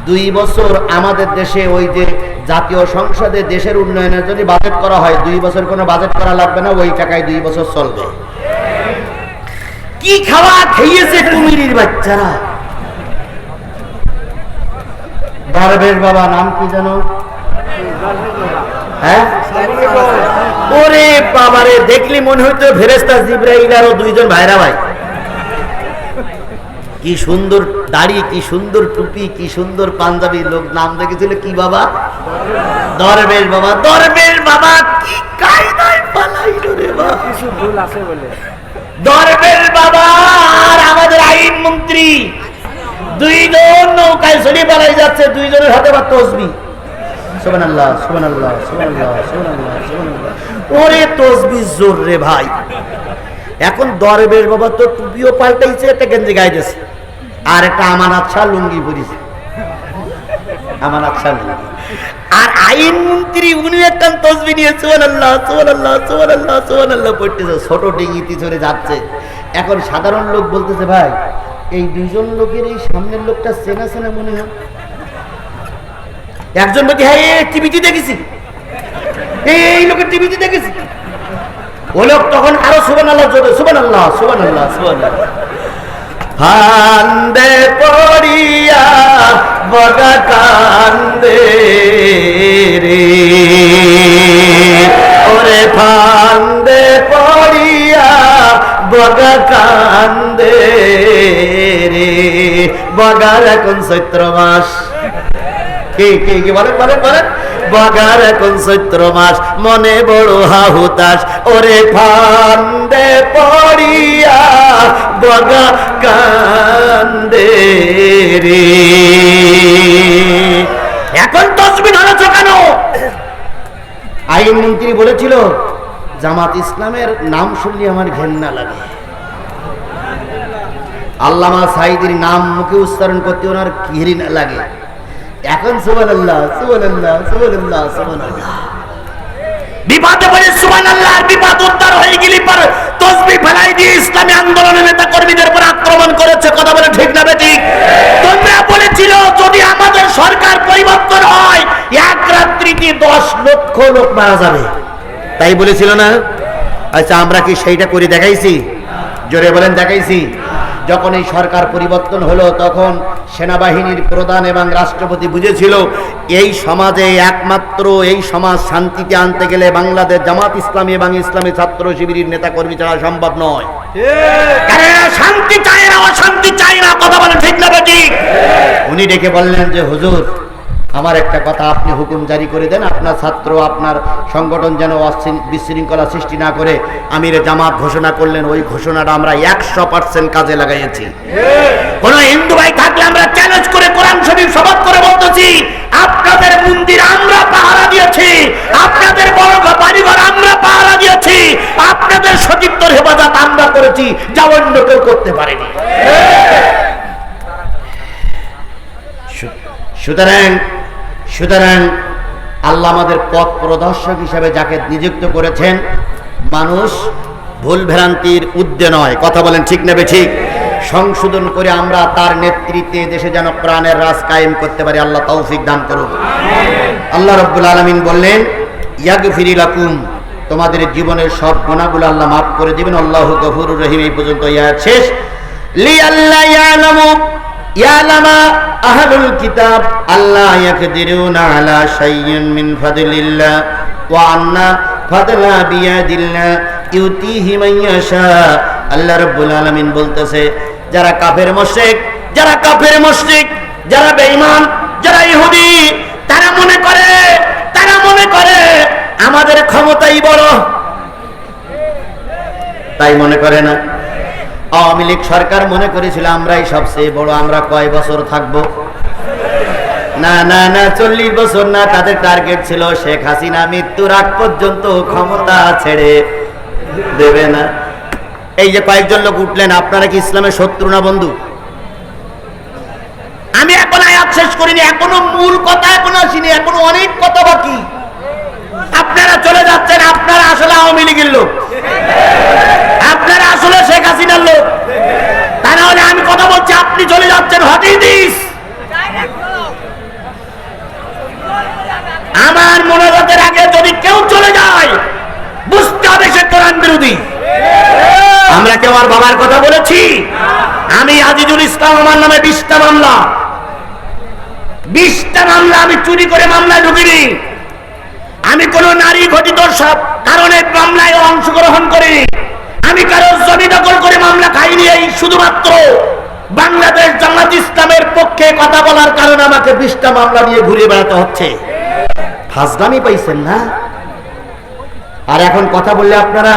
2 বছর আমাদের দেশে ওই যে জাতীয় সংসদে দেশের উন্নয়নের যদি বাজেট করা হয়, 2 বছর কোনো বাজেট করা লাগবে না, ওই টাকায় 2 বছর চলবে। কি খাওয়া খেয়েছে কুমিরের বাচ্চারা। দরবেশ বাবা নাম কি জানো? হ্যাঁ, ওরে বাবারে, দেখলি মনে হইতো ফেরেশতা জিবরাইল আর 2 জন ভাইরা ভাই। কি সুন্দর দাড়ি, কি সুন্দর টুপি, কি সুন্দর পাঞ্জাবি। লোক নাম দেখেছিল কি বাবা? দরবেশ বাবা। দরবেশ বাবা কি কায়দায় পালাইলো রে বাবা। কিছু ভুল আছে বলে দরবেশ বাবা আর আমাদের আইন মন্ত্রী 2 জন নৌকায় চড়ে পালাই যাচ্ছে। 2 জনের হাতে বা তসবিহ। সুবহানাল্লাহ সুবহানাল্লাহ সুবহানাল্লাহ সুবহানাল্লাহ সুবহানাল্লাহ। ওরে তসবিহ জোর রে ভাই। এখন দরবেশ বাবা তো টুপিও পাল্টাইছে, একটা গেঞ্জি গায়ে দিয়েছে, আর একটা আমানত শাহ লুঙ্গি পরিছে। আমানত শাহ লুঙ্গি। আর আইন মন্ত্রী উনি একটা তসবিহ নিয়ে সুবহানাল্লাহ সুবহানাল্লাহ সুবহানাল্লাহ সুবহানাল্লাহ পড়তেছে, ছোট ডিঙিতে চড়ে যাচ্ছে। এখন সাধারণ লোক বলতেছে ভাই এই 2 জন লোকের এই সামনের লোকটা চেনা চেনা মনে হয়। একজন বলছে হ্যাঁ টিভিতে দেখেছি, এই লোকের টিভিতে দেখেছি। ও লোক তখন আরো সুবহানাল্লাহ জোরে, সুবহানাল্লাহ সুবহানাল্লাহ সুবহানাল্লাহ। ফান্দে পড়িয়া বগা কান্দে রে, ওরে ফান্দে পড়িয়া বগা কান্দে রে, বগার এখন চৈত্র মাস। কি বলেন বলেন বলেন, বগার এখন চৈত্র মাস, মনে বড় হাহুতাস, ওরে ফান্দে পড়িয়া বগা কান্দে রে। এখন তসবিহ ধরেছ কেন? আইনমন্ত্রী বলেছিল জামাত ইসলামের নাম শুনলে আমার ঘেন্না লাগে। আল্লামা সাঈদীর নাম মুখে উচ্চারণ করতে ওনার ঘৃণা লাগে। এখন সুবহানাল্লাহ সুবহানাল্লাহ সুবহানাল্লাহ সুবহানাল্লাহ, বিপদে পড়ে সুবহানাল্লাহ বিপদ উদ্ধার হয়ে গেলি পর তাসবিহ ফেলাই দিয়ে ইসলামী আন্দোলনের নেতা কর্মীদের উপর আক্রমণ করেছে। কথা বলে ঠিক না বেঠিক? তোমরা বলেছিল যদি আমাদের সরকার পরিবর্তন হয় এক রাত্রিতে 10 লক্ষ লোক মারা যাবে, তাই বলেছিল না? আচ্ছা আমরা কি সেইটা করে দেখাইছি? জোরে বলেন দেখাইছি? যখন এই সরকার পরিবর্তন হলো তখন সেনাবাহিনীর প্রধান এবং রাষ্ট্রপতি বুঝেছিল এই সমাজে একমাত্র এই সমাজ শান্তিতে আনতে গেলে বাংলাদেশ জামাত ইসলামী এবং ইসলামী ছাত্র শিবিরের নেতা কর্মী ছাড়া সম্ভব নয়। শান্তি চায় না, অশান্তি চায় না। কথা বলেন ঠিক না ঠিক? উনি ডেকে বললেন যে হুজুর আমার একটা কথা, আপনি হুকুম জারি করে দেন আপনার ছাত্র আপনার সংগঠন যেন বিশৃঙ্খলা সৃষ্টি না করে আমিরে জামাত ঘোষণা করলেন। ওই ঘোষণাটা আমরা 100% কাজে লাগাইছি। কোন হিন্দু ভাই থাকলে আমরা চ্যালেঞ্জ করে কোরআন শরীফ শপথ করে বলতেছি আপনাদের মন্দির আমরা পাহারা দিয়েছি, আপনাদের বড় বাড়িঘর আমরা পাহারা দিয়েছি, আপনাদের সতীত্বের হেফাজত আমরা করেছি, যা অন্য কেউ করতে পারেনি। সুতরাং আল্লাহ আমাদের পথ প্রদর্শক হিসেবে যাকে নিযুক্ত করেছেন, মানুষ ভুল ভ্রান্তির ঊর্ধ্বে নয়। কথা বলেন ঠিক না ঠিক? সংশোধন করে আমরা তার নেতৃত্বে দেশে যেন প্রাণের রাজ কায়েম করতে পারি, আল্লাহ তৌফিক দান করুন। আল্লাহ রাব্বুল আলামিন বললেন ইয়াগফির লাকুম, তোমাদের জীবনের সব গুনাহগুলো আল্লাহ মাফ করে দিবেন। আল্লাহু গফুরুর রহিম। এই পর্যন্ত আয়াত শেষ। লিআল্লা ইয়ালামু ইয়ালামা আহলুল কিতাব আল্লাহ ইয়াকদিরুনা আলা শাইইন মিন ফাদলিল্লাহ ওয়া আন্না ফাদলা বিয়াদিল্লাহ ইউতিহি মান ইয়াশা। আল্লাহ রাব্বুল আলামিন বলতেছে যারা কাফের মুশরিক, যারা বেঈমান, যারা ইহুদি, তারা মনে করে আমাদের ক্ষমতাই বড়। তাই মনে করে না? আওয়ামী লীগ সরকার মনে করেছিল আমরাই সবচেয়ে বড়, আমরা কয় বছর থাকবো? না 40 বছর না। তাদের টার্গেট ছিল শেখ হাসিনা মৃত্যুর আগ পর্যন্ত ক্ষমতা ছেড়ে দেবে না। এই যে কয়েকজন লোক উঠলেন, আপনারা কি ইসলামের শত্রু না বন্ধু? আমি এখন আয়াত শেষ করিনি, এখনো মূল কথা এখনো আসিনি, এখনো অনেক কথা বাকি। আপনারা চলে যাচ্ছেন, আপনারা আসলে আওয়ামী লীগের লোক, আপনারা আসলে শেখ হাসিনার লোক। তা না হলে আমি কথা বলছি, আপনি চলে যাচ্ছেন হটিদিস। আমার মনোরথের আগে যদি কেউ চলে যায় বুঝতে হবে সে কোরআন বিরোধী। আমরা কেউ আর বাবার কথা বলেছি? আমি আজিজুল ইসলাম, আমার নামে 20টা মামলা আমি চুরি করে মামলায় ঢুকিনি। আমি কোন নারী ঘটিত সব কারণে মামলায় অংশগ্রহণ করিনি। আমি কারো জমি দখল করে মামলা খাইনি। এই শুধুমাত্র বাংলাদেশ জামাত ইসলামের পক্ষে কথা বলার কারণে আমাকে 20টা মামলা নিয়ে ঘুরে বেড়াতে হচ্ছে। ফাজলামি পাইছেন না? আর এখন কথা বললে আপনারা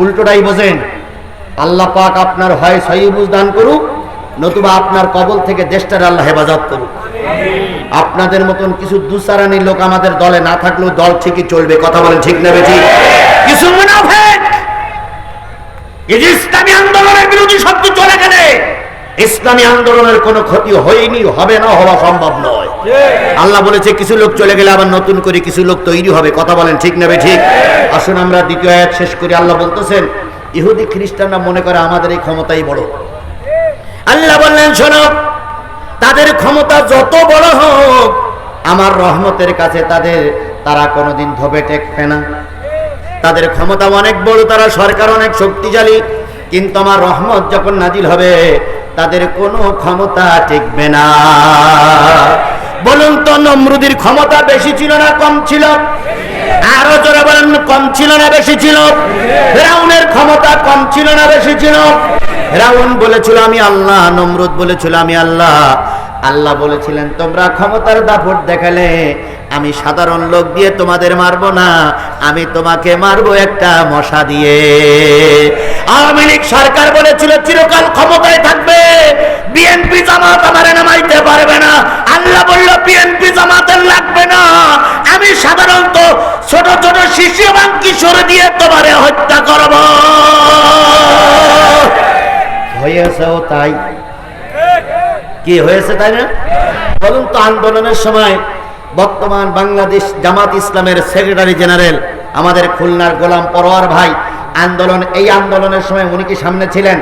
উল্টোটাই বোঝেন। আল্লাহ পাক আপনার হয় সহি বুঝ দান করুক, নতুবা আপনার কবল থেকে দেশটার আল্লাহ হেফাজত করুক। আপনাদের মতন কিছু দুসারানি লোক আমাদের দলে না থাকলেও দল ঠিকই চলবে। কথা বলেন ঠিক না বেঠিক? কিছু মুনাফিক এই যে ইসলামী আন্দোলনের বিরোধী শব্দ চলে গেলে ইসলামী আন্দোলনের কোনো ক্ষতি হয়নি, হবে না, হওয়া সম্ভব নয়। আল্লাহ বলেছে কিছু লোক চলে গেলে আবার নতুন করে কিছু লোক তৈরি হবে। কথা বলেন ঠিক না বেঠিক? আসুন আমরা দ্বিতীয় আয়াত শেষ করি। আল্লাহ বলতেছেন ইহুদি খ্রিস্টানরা মনে করে আমাদের এই ক্ষমতাই বড়। আল্লাহ বললেন শোনো, তাদের ক্ষমতা যত বড় হোক আমার রহমতের কাছে তারা কোনোদিন ধোপে টেকবে না। তাদের ক্ষমতা অনেক বড়, তারা সরকার অনেক শক্তিশালী, কিন্তু আমার রহমত যখন নাজিল হবে তাদের কোনো ক্ষমতা টিকবে না। বলুন তো, নমরুদের ক্ষমতা বেশি ছিল না কম ছিল? আরো জোরে বলেন, কম ছিল না বেশি ছিল? ফিরআউনের ক্ষমতা কম ছিল না বেশি ছিল? ফিরআউন বলেছিল আমি আল্লাহ, নমরুদ বলেছিল আমি আল্লাহ। আল্লাহ বলেছিলেন তোমরা ক্ষমতার দাপট দেখালে আমি সাধারণ লোক দিয়ে তোমাদের মারবো না, আমি তোমাকে মারবো একটা মশা দিয়ে। আওয়ামী লীগ সরকার বলেছিল চিরকাল ক্ষমতায় থাকবে, বিএনপি জামাত আমারে নামাইতে পারবে না। আল্লাহ বলল বিএনপি জামাতের লাগবে না, আমি সাধারণত ছোট ছোট শিশু এবং কিশোর দিয়ে তোমারে হত্যা করব। হয়েছেও তাই। কি হয়েছে তাই না? বলুন তো, আন্দোলনের সময় বর্তমান বাংলাদেশ জামাত ইসলামের সেক্রেটারি জেনারেল আমাদের খুলনার গোলাম পরোয়ার ভাই এই আন্দোলনের সময় উনি কি সামনে ছিলেন?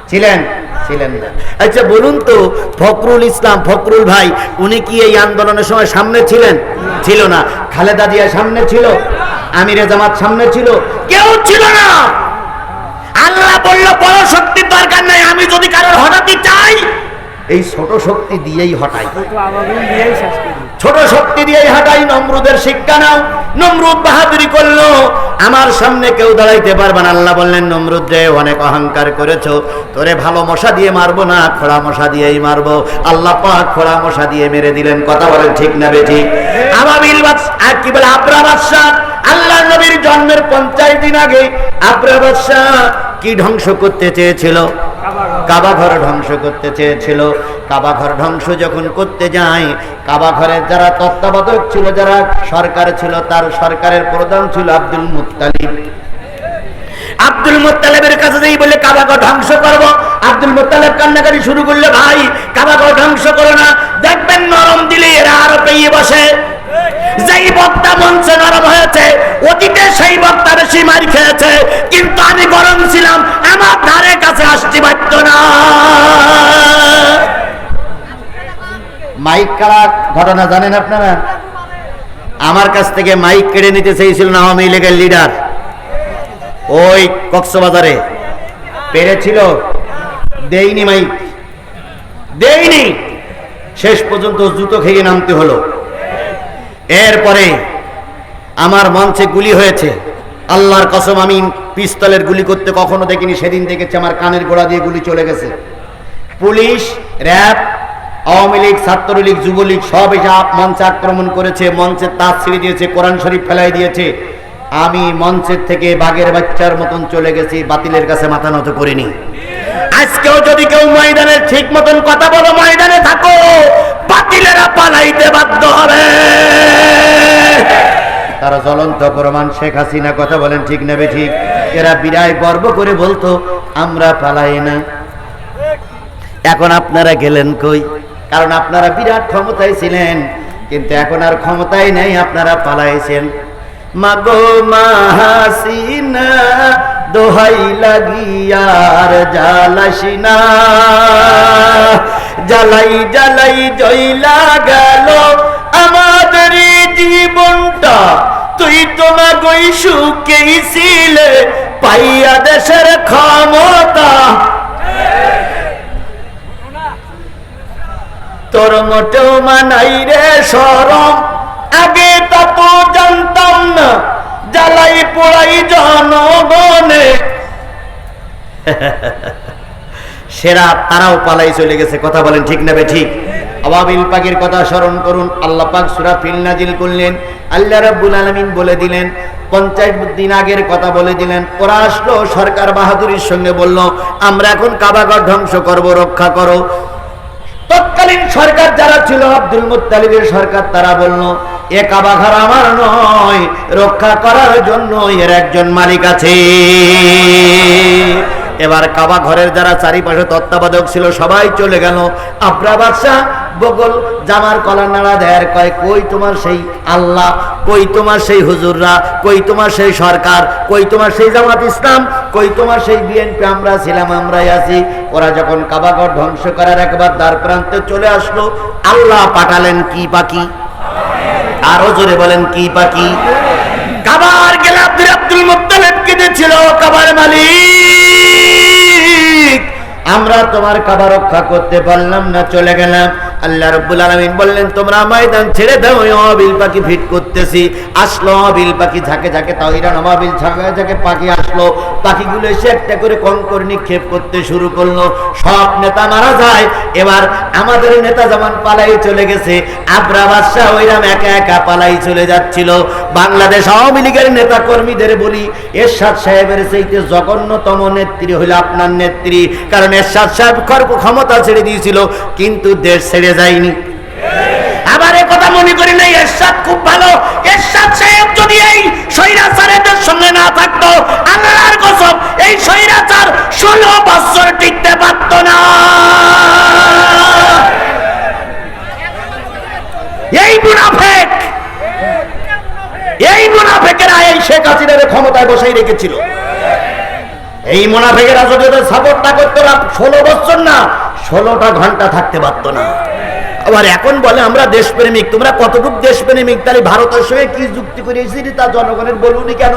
ছিলেন না। আচ্ছা বলুন তো, ফখরুল ভাই উনি কি এই আন্দোলনের সময় সামনে ছিলেন? ছিল না। খালেদা জিয়া সামনে ছিল? আমিরে জামাত সামনে ছিল? কেউ ছিল না। আল্লাহ বলল বড় শক্তির দরকার নাই, আমি যদি কারোর হটাতে চাই এই ছোট শক্তি দিয়েই হটাই, ছোট শক্তি দিয়েই হটাই। নমরুদের শিক্ষা নাও। নমরুদ বাহাদুরি করলো, আমার সামনে কেউ দাঁড়াইতে পারবে না। আল্লাহ বললেন নমরুদ রে, অনেক অহংকার করেছো, তোরে ভালো মশা দিয়ে মারবো না, খোড়া মশা দিয়েই মারবো। আল্লাহ পাক খোড়া মশা দিয়ে মেরে দিলেন। কথা বলেন ঠিক না বেঠিক? আবাবিল আর কি বলে আবরা বাদশা, আল্লাহ নবীর জন্মের 50 দিন আগে আবরা বাদশা কি ধ্বংস করতে চেয়েছিল? কাবা ঘর ধ্বংস করতে চেয়েছিল। কাবা ঘর ধ্বংস যখন করতে যায়, কাবা ঘরের যারা তত্ত্বাবধায়ক ছিল, যারা সরকার ছিল, তার সরকারের প্রধান ছিল আব্দুল মুত্তালিব। আব্দুল মুত্তালিবের কাছে যেই বলে কাবা ঘর ধ্বংস করব, আব্দুল মুত্তালিব কান্নাকাটি শুরু করলে, ভাই কাবা ঘর ধ্বংস করো না, দেখবেন নরম দিলে এরা আরো পেয়ে বসে। যেই বক্তা মঞ্চে নরম হয়েছে, অতীতে সেই বক্তা বেশি মার খেয়েছে, কিন্তু আমি গরম ছিলাম, আমার ধারে কাছে আসতে পারত না। মাইক কাড়া ঘটনা জানেন আপনারা? আমার কাছ থেকে মাইক কেড়ে নিতে চেয়েছিলেন আওয়ামী লীগের লিডার, ওই কক্সবাজারে। পেরেছিল? দেইনি, মাইক দেইনি। শেষ পর্যন্ত জুতো খেয়ে নামতে হলো। এরপরে আমার মঞ্চে গুলি হয়েছে। আল্লাহর কসম, আমি পিস্তলের গুলি করতে কখনো দেখিনি, সেদিন দেখেছি আমার কানের গোড়া দিয়ে গুলি চলে গেছে। পুলিশ, র্যাব, আওয়ামী লীগ, ছাত্রলীগ, যুবলীগ সব এসে মঞ্চে আক্রমণ করেছে, মঞ্চের তাজ ছিঁড়ে দিয়েছে, কোরআন শরীফ ফেলাই দিয়েছে। আমি মঞ্চের থেকে বাঘের বাচ্চার মতন চলে গেছি, বাতিলের কাছে মাথা নত করিনি। আজকেও যদি কেউ ময়দানের ঠিক মতন কথা বলো, ময়দানে থাকো, বাতিলেরা পালাইতে বাধ্য হবে। তারা জ্বলন্ত প্রমাণ শেখ হাসিনা। কথা বলেন ঠিক না বেঠিক? এরা বিরায় গর্ব করে বলতো আমরা পালাই না। এখন আপনারা গেলেন কই? কারণ আপনারা বিরাট ক্ষমতায় ছিলেন, কিন্তু এখন আর ক্ষমতায় নেই, আপনারা পালাইছেন। মাগো মা হাসিনা দোহাই লাগিয়ার জ্বালাসিনা, জ্বালাই জ্বালাই জইলা গেল আমাদের জীবনটা, তুই তোমাগই সুখেই ছিলে পাইয়া দেশের ক্ষমতা। তোর মোটেও মানাই রে শরম, আগে তা তো জানতাম না, জ্বালাই পোড়াই জনগণে। সেরা তারাও পালাই চলে গেছে। কথা বলেন ঠিক না ঠিক? আবাবিল পাকের কথা স্মরণ করুন। আল্লাহ পাক সূরা ফিল নাজিল করলেন। আল্লাহ রাব্বুল আলামিন বলে দিলেন, 50 দিন আগের কথা বলে দিলেন। ওরা আসলো, সরকার বাহাদুরির সঙ্গে বলল আমরা এখন কাবাঘর ধ্বংস করব, রক্ষা করো। তৎকালীন সরকার যারা ছিল, আব্দুল মুত্তালিবের সরকার, তারা বলল এ কাবাঘর আমার নয়, রক্ষা করার জন্য এর একজন মালিক আছে। এবার কাবা ঘরের যারা চারিপাশে তত্ত্বাবধায়ক ছিল সবাই চলে গেল। আবরা বাদশা বগল জামার কলার নাড়া দেয়, কয় কই তোমার সেই আল্লাহ, কই তোমার সেই হুজুররা, কই তোমার সেই সরকার, কই তোমার সেই জামাত ইসলাম, কই তোমার সেই বিএনপি? আমরা ছিলাম, আমরাই আছি। ওরা যখন কাবাঘর ধ্বংস করার একবার দ্বার প্রান্তে চলে আসলো, আল্লাহ পাঠালেন কি পাখি? আরো জোরে বলেন কি পাখি? কাবার গেলাপ ধরে আব্দুল মুত্তালিব কেঁদেছিল, কাবার মালিক আমরা তোমার কাবা রক্ষা করতে পারলাম না, চলে গেলাম। আল্লাহ রাব্বুল আলামিন বললেন তোমরা ময়দান ছেড়ে দাও, ওই অবিল পাখি ফিট করতেছি। আসলো অবিল পাখি, ঝাঁকে ঝাঁকে তাওহিরা নবাবিল ঝাঁকে ঝাঁকে পাখি আসলো। পাখিগুলো এসে একটা করে কঙ্কর নিক্ষেপ করতে শুরু করলো। সব নেতা মারা যায়। এবার আমাদের নেতা যেমন পালাই চলে গেছে, আবরা বাদশাহ ওইরাম একা একা পালাই চলে যাচ্ছিল। বাংলাদেশ আওয়ামী লীগের নেতা কর্মীদের বলি, এরশাদ সাহেবের চাইতে জঘন্যতম নেত্রী হলো আপনার নেত্রী। কারণ এরশাদ সাহেব ক্ষমতা ছেড়ে দিয়েছিল, কিন্তু দেশ ছেড়ে যায়নি। আবার এ কথা মনে করি নাই এরশাদ খুব ভালো। এরশাদ সাহেব যদি এই স্বৈরাচারের সঙ্গে না থাকতো, আল্লাহর কসম এই স্বৈরাচার 16 বছর টিকতে পারত না। এই মুনাফিক, এই মুনাফিকেরা এই শেখ হাসিনার ক্ষমতায় বসাই রেখেছিল। এই মুনাফিকেরা যদি ওদের সাপোর্টটা করতো না, 16 বছর না 16টা ঘন্টা থাকতে পারত না। আবার এখন বলে আমরা দেশপ্রেমিক। তোমরা কতটুকু দেশপ্রেমিক? তাহলে ভারতের সঙ্গে কি যুক্তি করেছি তা জনগণের বলুনি কেন?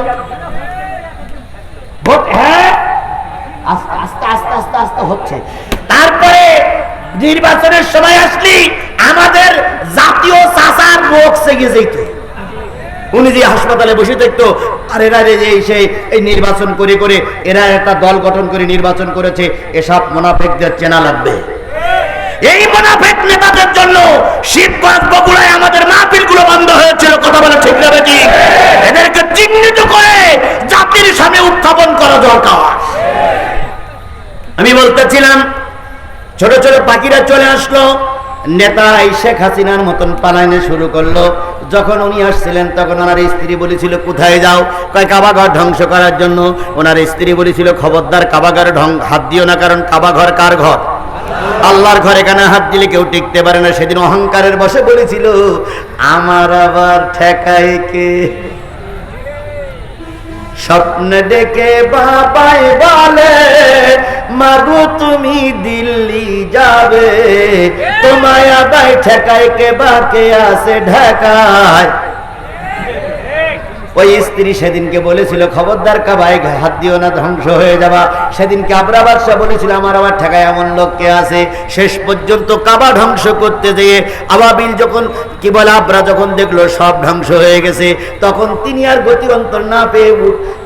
হ্যাঁ, আস্তে আস্তে আস্তে আস্তে আস্তে হচ্ছে। তারপরে নির্বাচনের সময় আসলি আমাদের জাতীয় চাচার রোগ সেগে যেত। উনি যে হাসপাতালে বসে থাকতো, আর এরা যে সেই এই নির্বাচন করে করে এরা একটা দল গঠন করে নির্বাচন করেছে, এসব মুনাফিকদের চেনা লাগবে। এই মুনাফিক নেতাদের জন্য শিবগঞ্জ বগুড়ায় আমাদের মাহফিলগুলো বন্ধ হয়েছিল। কথা বলে ঠিক না বেটি? এদেরকে চিহ্নিত করে জাতির সামনে উত্থাপন করা দরকার। আমি বলতেছিলাম ছোট ছোট পাখিরা চলে আসলো, নেতা এই শেখ হাসিনার মতন পালাইনে শুরু করলো। যখন উনি আসছিলেন তখন ওনার স্ত্রী বলেছিল কোথায় যাও? কয় কাবাঘর ধ্বংস করার জন্য। ওনার স্ত্রী বলেছিল খবরদার কাবাঘর হাত দিও না, কারণ কাবাঘর কার ঘর? আল্লাহর ঘরে। এখানে হাত দিলে কেউ টিকতে পারে না। সেদিন অহংকারের বসে বলেছিল আমার আবার ঠেকায় কে? স্বপ্ন দেখে বাবাই বলে মাগো তুমি দিল্লি যাবে, তোমায় আবার ঠেকায় কে? বাকে আসে ঢাকায়। ওই স্ত্রী সেদিনকে বলেছিল খবরদার কাবায় হাত দিও না, ধ্বংস হয়ে যাবা। সেদিনকে আবরা বাদশা বলেছিল আমার আবার ঠেকায় এমন লোককে আছে। শেষ পর্যন্ত কাবা ধ্বংস করতে যেয়ে আবাবিল যখন কি বলে আবরা যখন দেখলো সব ধ্বংস হয়ে গেছে, তখন তিনি আর গতি অন্তর না পেয়ে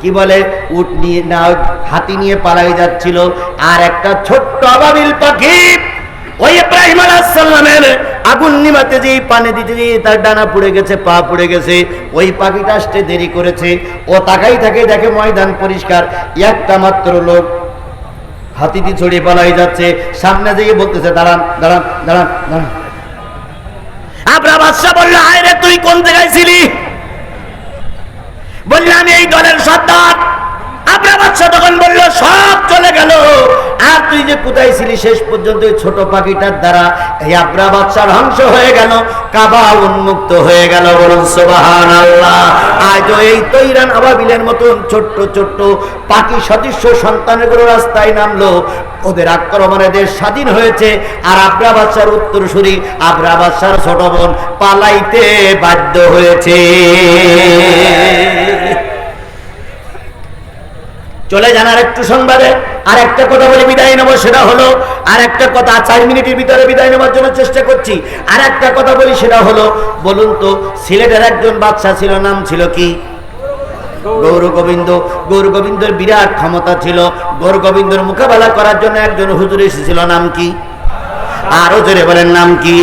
কি বলে উট নিয়ে না হাতি নিয়ে পালাই যাচ্ছিল। আর একটা ছোট্ট আবাবিল পাখি ওই ইব্রাহিম আলাইহিস সালামের আগুন নিমাতে যেই পানি দিতে যেয়ে তার ডানা পুড়ে গেছে, পা পুড়ে গেছে। ওই পাখিটা আসতে দেরি করেছে। ও তাকাই থাকে, দেখে ময়দান পরিষ্কার, একটা মাত্র লোক হাতিটি ছড়িয়ে পালাই যাচ্ছে। সামনে যেয়ে বলতেছে দাঁড়ান দাঁড়ান দাঁড়ান দাঁড়ান। আবরা বাদশা বলল আয় রে তুই কোন জায়গায় ছিলি? বলল আমি এই দলের সর্দার। আবরা বাদশা তখন বলল সব চলে গেল, আর তুই যে কোথায় ছিলি? শেষ পর্যন্ত ওই ছোট পাখিটার দ্বারা এই আবরা বাদশা ধ্বংস হয়ে গেল, কাবা উন্মুক্ত হয়ে গেল। বলুন সুবহানাল্লাহ। আজ এই তৈরান আবাবিলের মতন ছোট্ট ছোট্ট পাখি সদৃশ্য সন্তানগুলো রাস্তায় নামলো। ওদের আক্রমণে দেশ স্বাধীন হয়েছে। আর আবরা বাদশার উত্তরসূরি আবরা বাদশার ছোট বোন পালাইতে বাধ্য হয়েছে। চলে যান আর একটু সংবাদে। আর একটা কথা বলে বিদায় নেবো, সেটা হলো আর একটা কথা 4 মিনিটের ভিতরে বিদায় নেওয়ার জন্য চেষ্টা করছি। আর একটা কথা বলি, সেটা হলো বলুন তো সিলেটের একজন বাদশা ছিল, নাম ছিল কি? গৌর গোবিন্দ। গৌর গোবিন্দর বিরাট ক্ষমতা ছিল। গৌর গোবিন্দর মোকাবেলা করার জন্য একজন হুজুর এসেছিল, নাম কি? আরো জোরে বলেন নাম কি?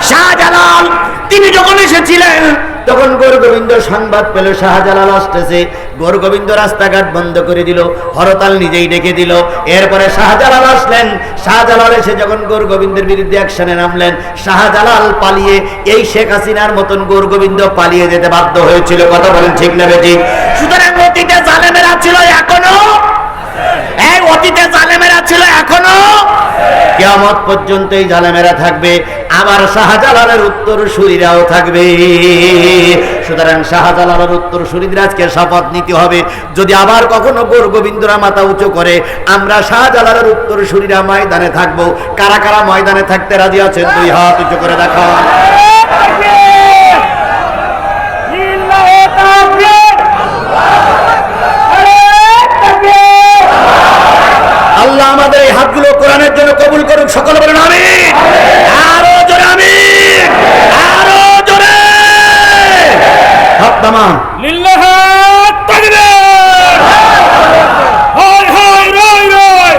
শাহজালাল। তিনি যখন এসেছিলেন তখন গৌর গোবিন্দ সংবাদ পেল শাহজালাল আসতেছে। গৌর গোবিন্দ রাস্তাঘাট বন্ধ করে দিল, হরতাল নিজেই ডেকে দিল। এরপরে শাহজালাল আসলেন। শাহজালাল এসে যখন গৌর গোবিন্দের বিরুদ্ধে অ্যাকশনে নামলেন, শাহজালাল পালিয়ে এই শেখ হাসিনার মতন গৌর গোবিন্দ পালিয়ে যেতে বাধ্য হয়েছিল। কথা বলেন ঠিক না বেঠিক? সুতরাং অতীতে জালেমেরা ছিল, এখনো এই অতীতে জালেমেরা ছিল, এখনো কিয়ামত পর্যন্ত এই জালেমেরা থাকবে। আবার শাহজালালের উত্তরসূরিরাও থাকবে। সুতরাং শাহজালালের উত্তরসূরিদের আজকে শপথ নিতে হবে, যদি আবার কখনো গৌর গোবিন্দরা মাথা উঁচু করে, আমরা শাহজালালের উত্তরসূরিরা ময়দানে থাকবো। কারা কারা ময়দানে থাকতে রাজি আছেন? 2 হাত উঁচু করে দেখান। তাকবীর! নারায়ে তাকবীর! আল্লাহ আমাদের এই হাতগুলো কোরআনের জন্য কবুল করুক, সকলে বলেন আমিন। আরো জোরে আমিন, আরো জোরে। হাত নামান। লিল্লাহি তাকবীর! হায় হায় রয় রয়!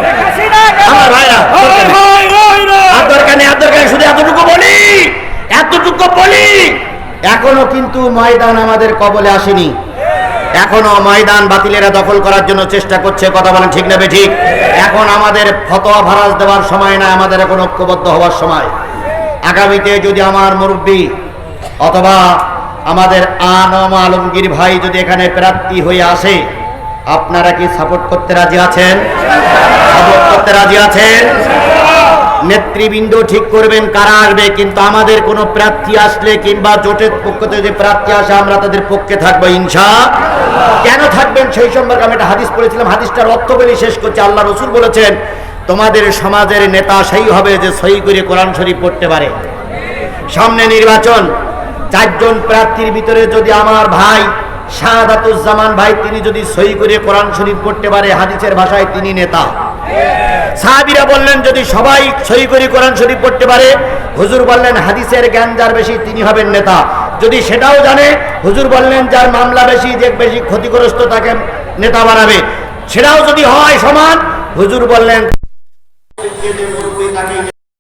আমার ভাইরা, হায় হায় রয় রয়! আর দরকার নেই, আর দরকার নেই, শুধু এতটুকু বলি, এতটুকু বলি, এখনো কিন্তু ময়দান আমাদের কবলে আসেনি। এখনো ময়দান বাতিলেরা দখল করার জন্য চেষ্টা করছে, কথা বলেন ঠিক না বেঠিক? এখন আমাদের ফতোয়া ভারাজ দেওয়ার সময় না, আমাদের এখন ঐক্যবদ্ধ হওয়ার সময়। আগামীতে যদি আমার মুরব্বী অথবা আমাদের আনম আলমগীর ভাই যদি এখানে প্রার্থী হয়ে আসে, আপনারা কি সাপোর্ট করতে রাজি আছেন? সাপোর্ট করতে রাজি আছেন? নেতৃবৃন্দ ঠিক করবেন কারা আসবে, কিন্তু আমাদের কোনো প্রার্থী আসলে কিংবা জোটের পক্ষ থেকে যে প্রার্থী আসে আমরা তাদের পক্ষে থাকবো ইনশাআল্লাহ। কেন থাকবেন সেই সম্পর্কে আমি একটা হাদিস পড়েছিলাম, হাদিসটার অর্থ বলে শেষ করছি। আল্লাহ রসুল বলেছেন, তোমাদের সমাজের নেতা সেই হবে যে সহি করে কোরআন শরীফ পড়তে পারে। সামনে নির্বাচন, 4 জন প্রার্থীর ভিতরে যদি আমার ভাই শাহাদাতুজ্জামান ভাই তিনি যদি সহি করে কোরআন শরীফ পড়তে পারে, হাদিসের ভাষায় তিনি নেতা। সাহাবীরা বললেন যদি সবাই সহি করে কোরআন শরীফ পড়তে পারে, হুজুর বললেন হাদিসের জ্ঞান যার বেশি তিনি হবেন নেতা। যদি সেটাও জানে, হুজুর বললেন যার মামলা বেশি, যে বেশি ক্ষতিগ্রস্ত তাকে নেতা বানাবে। সেটাও যদি হয় সমান, হুজুর বললেন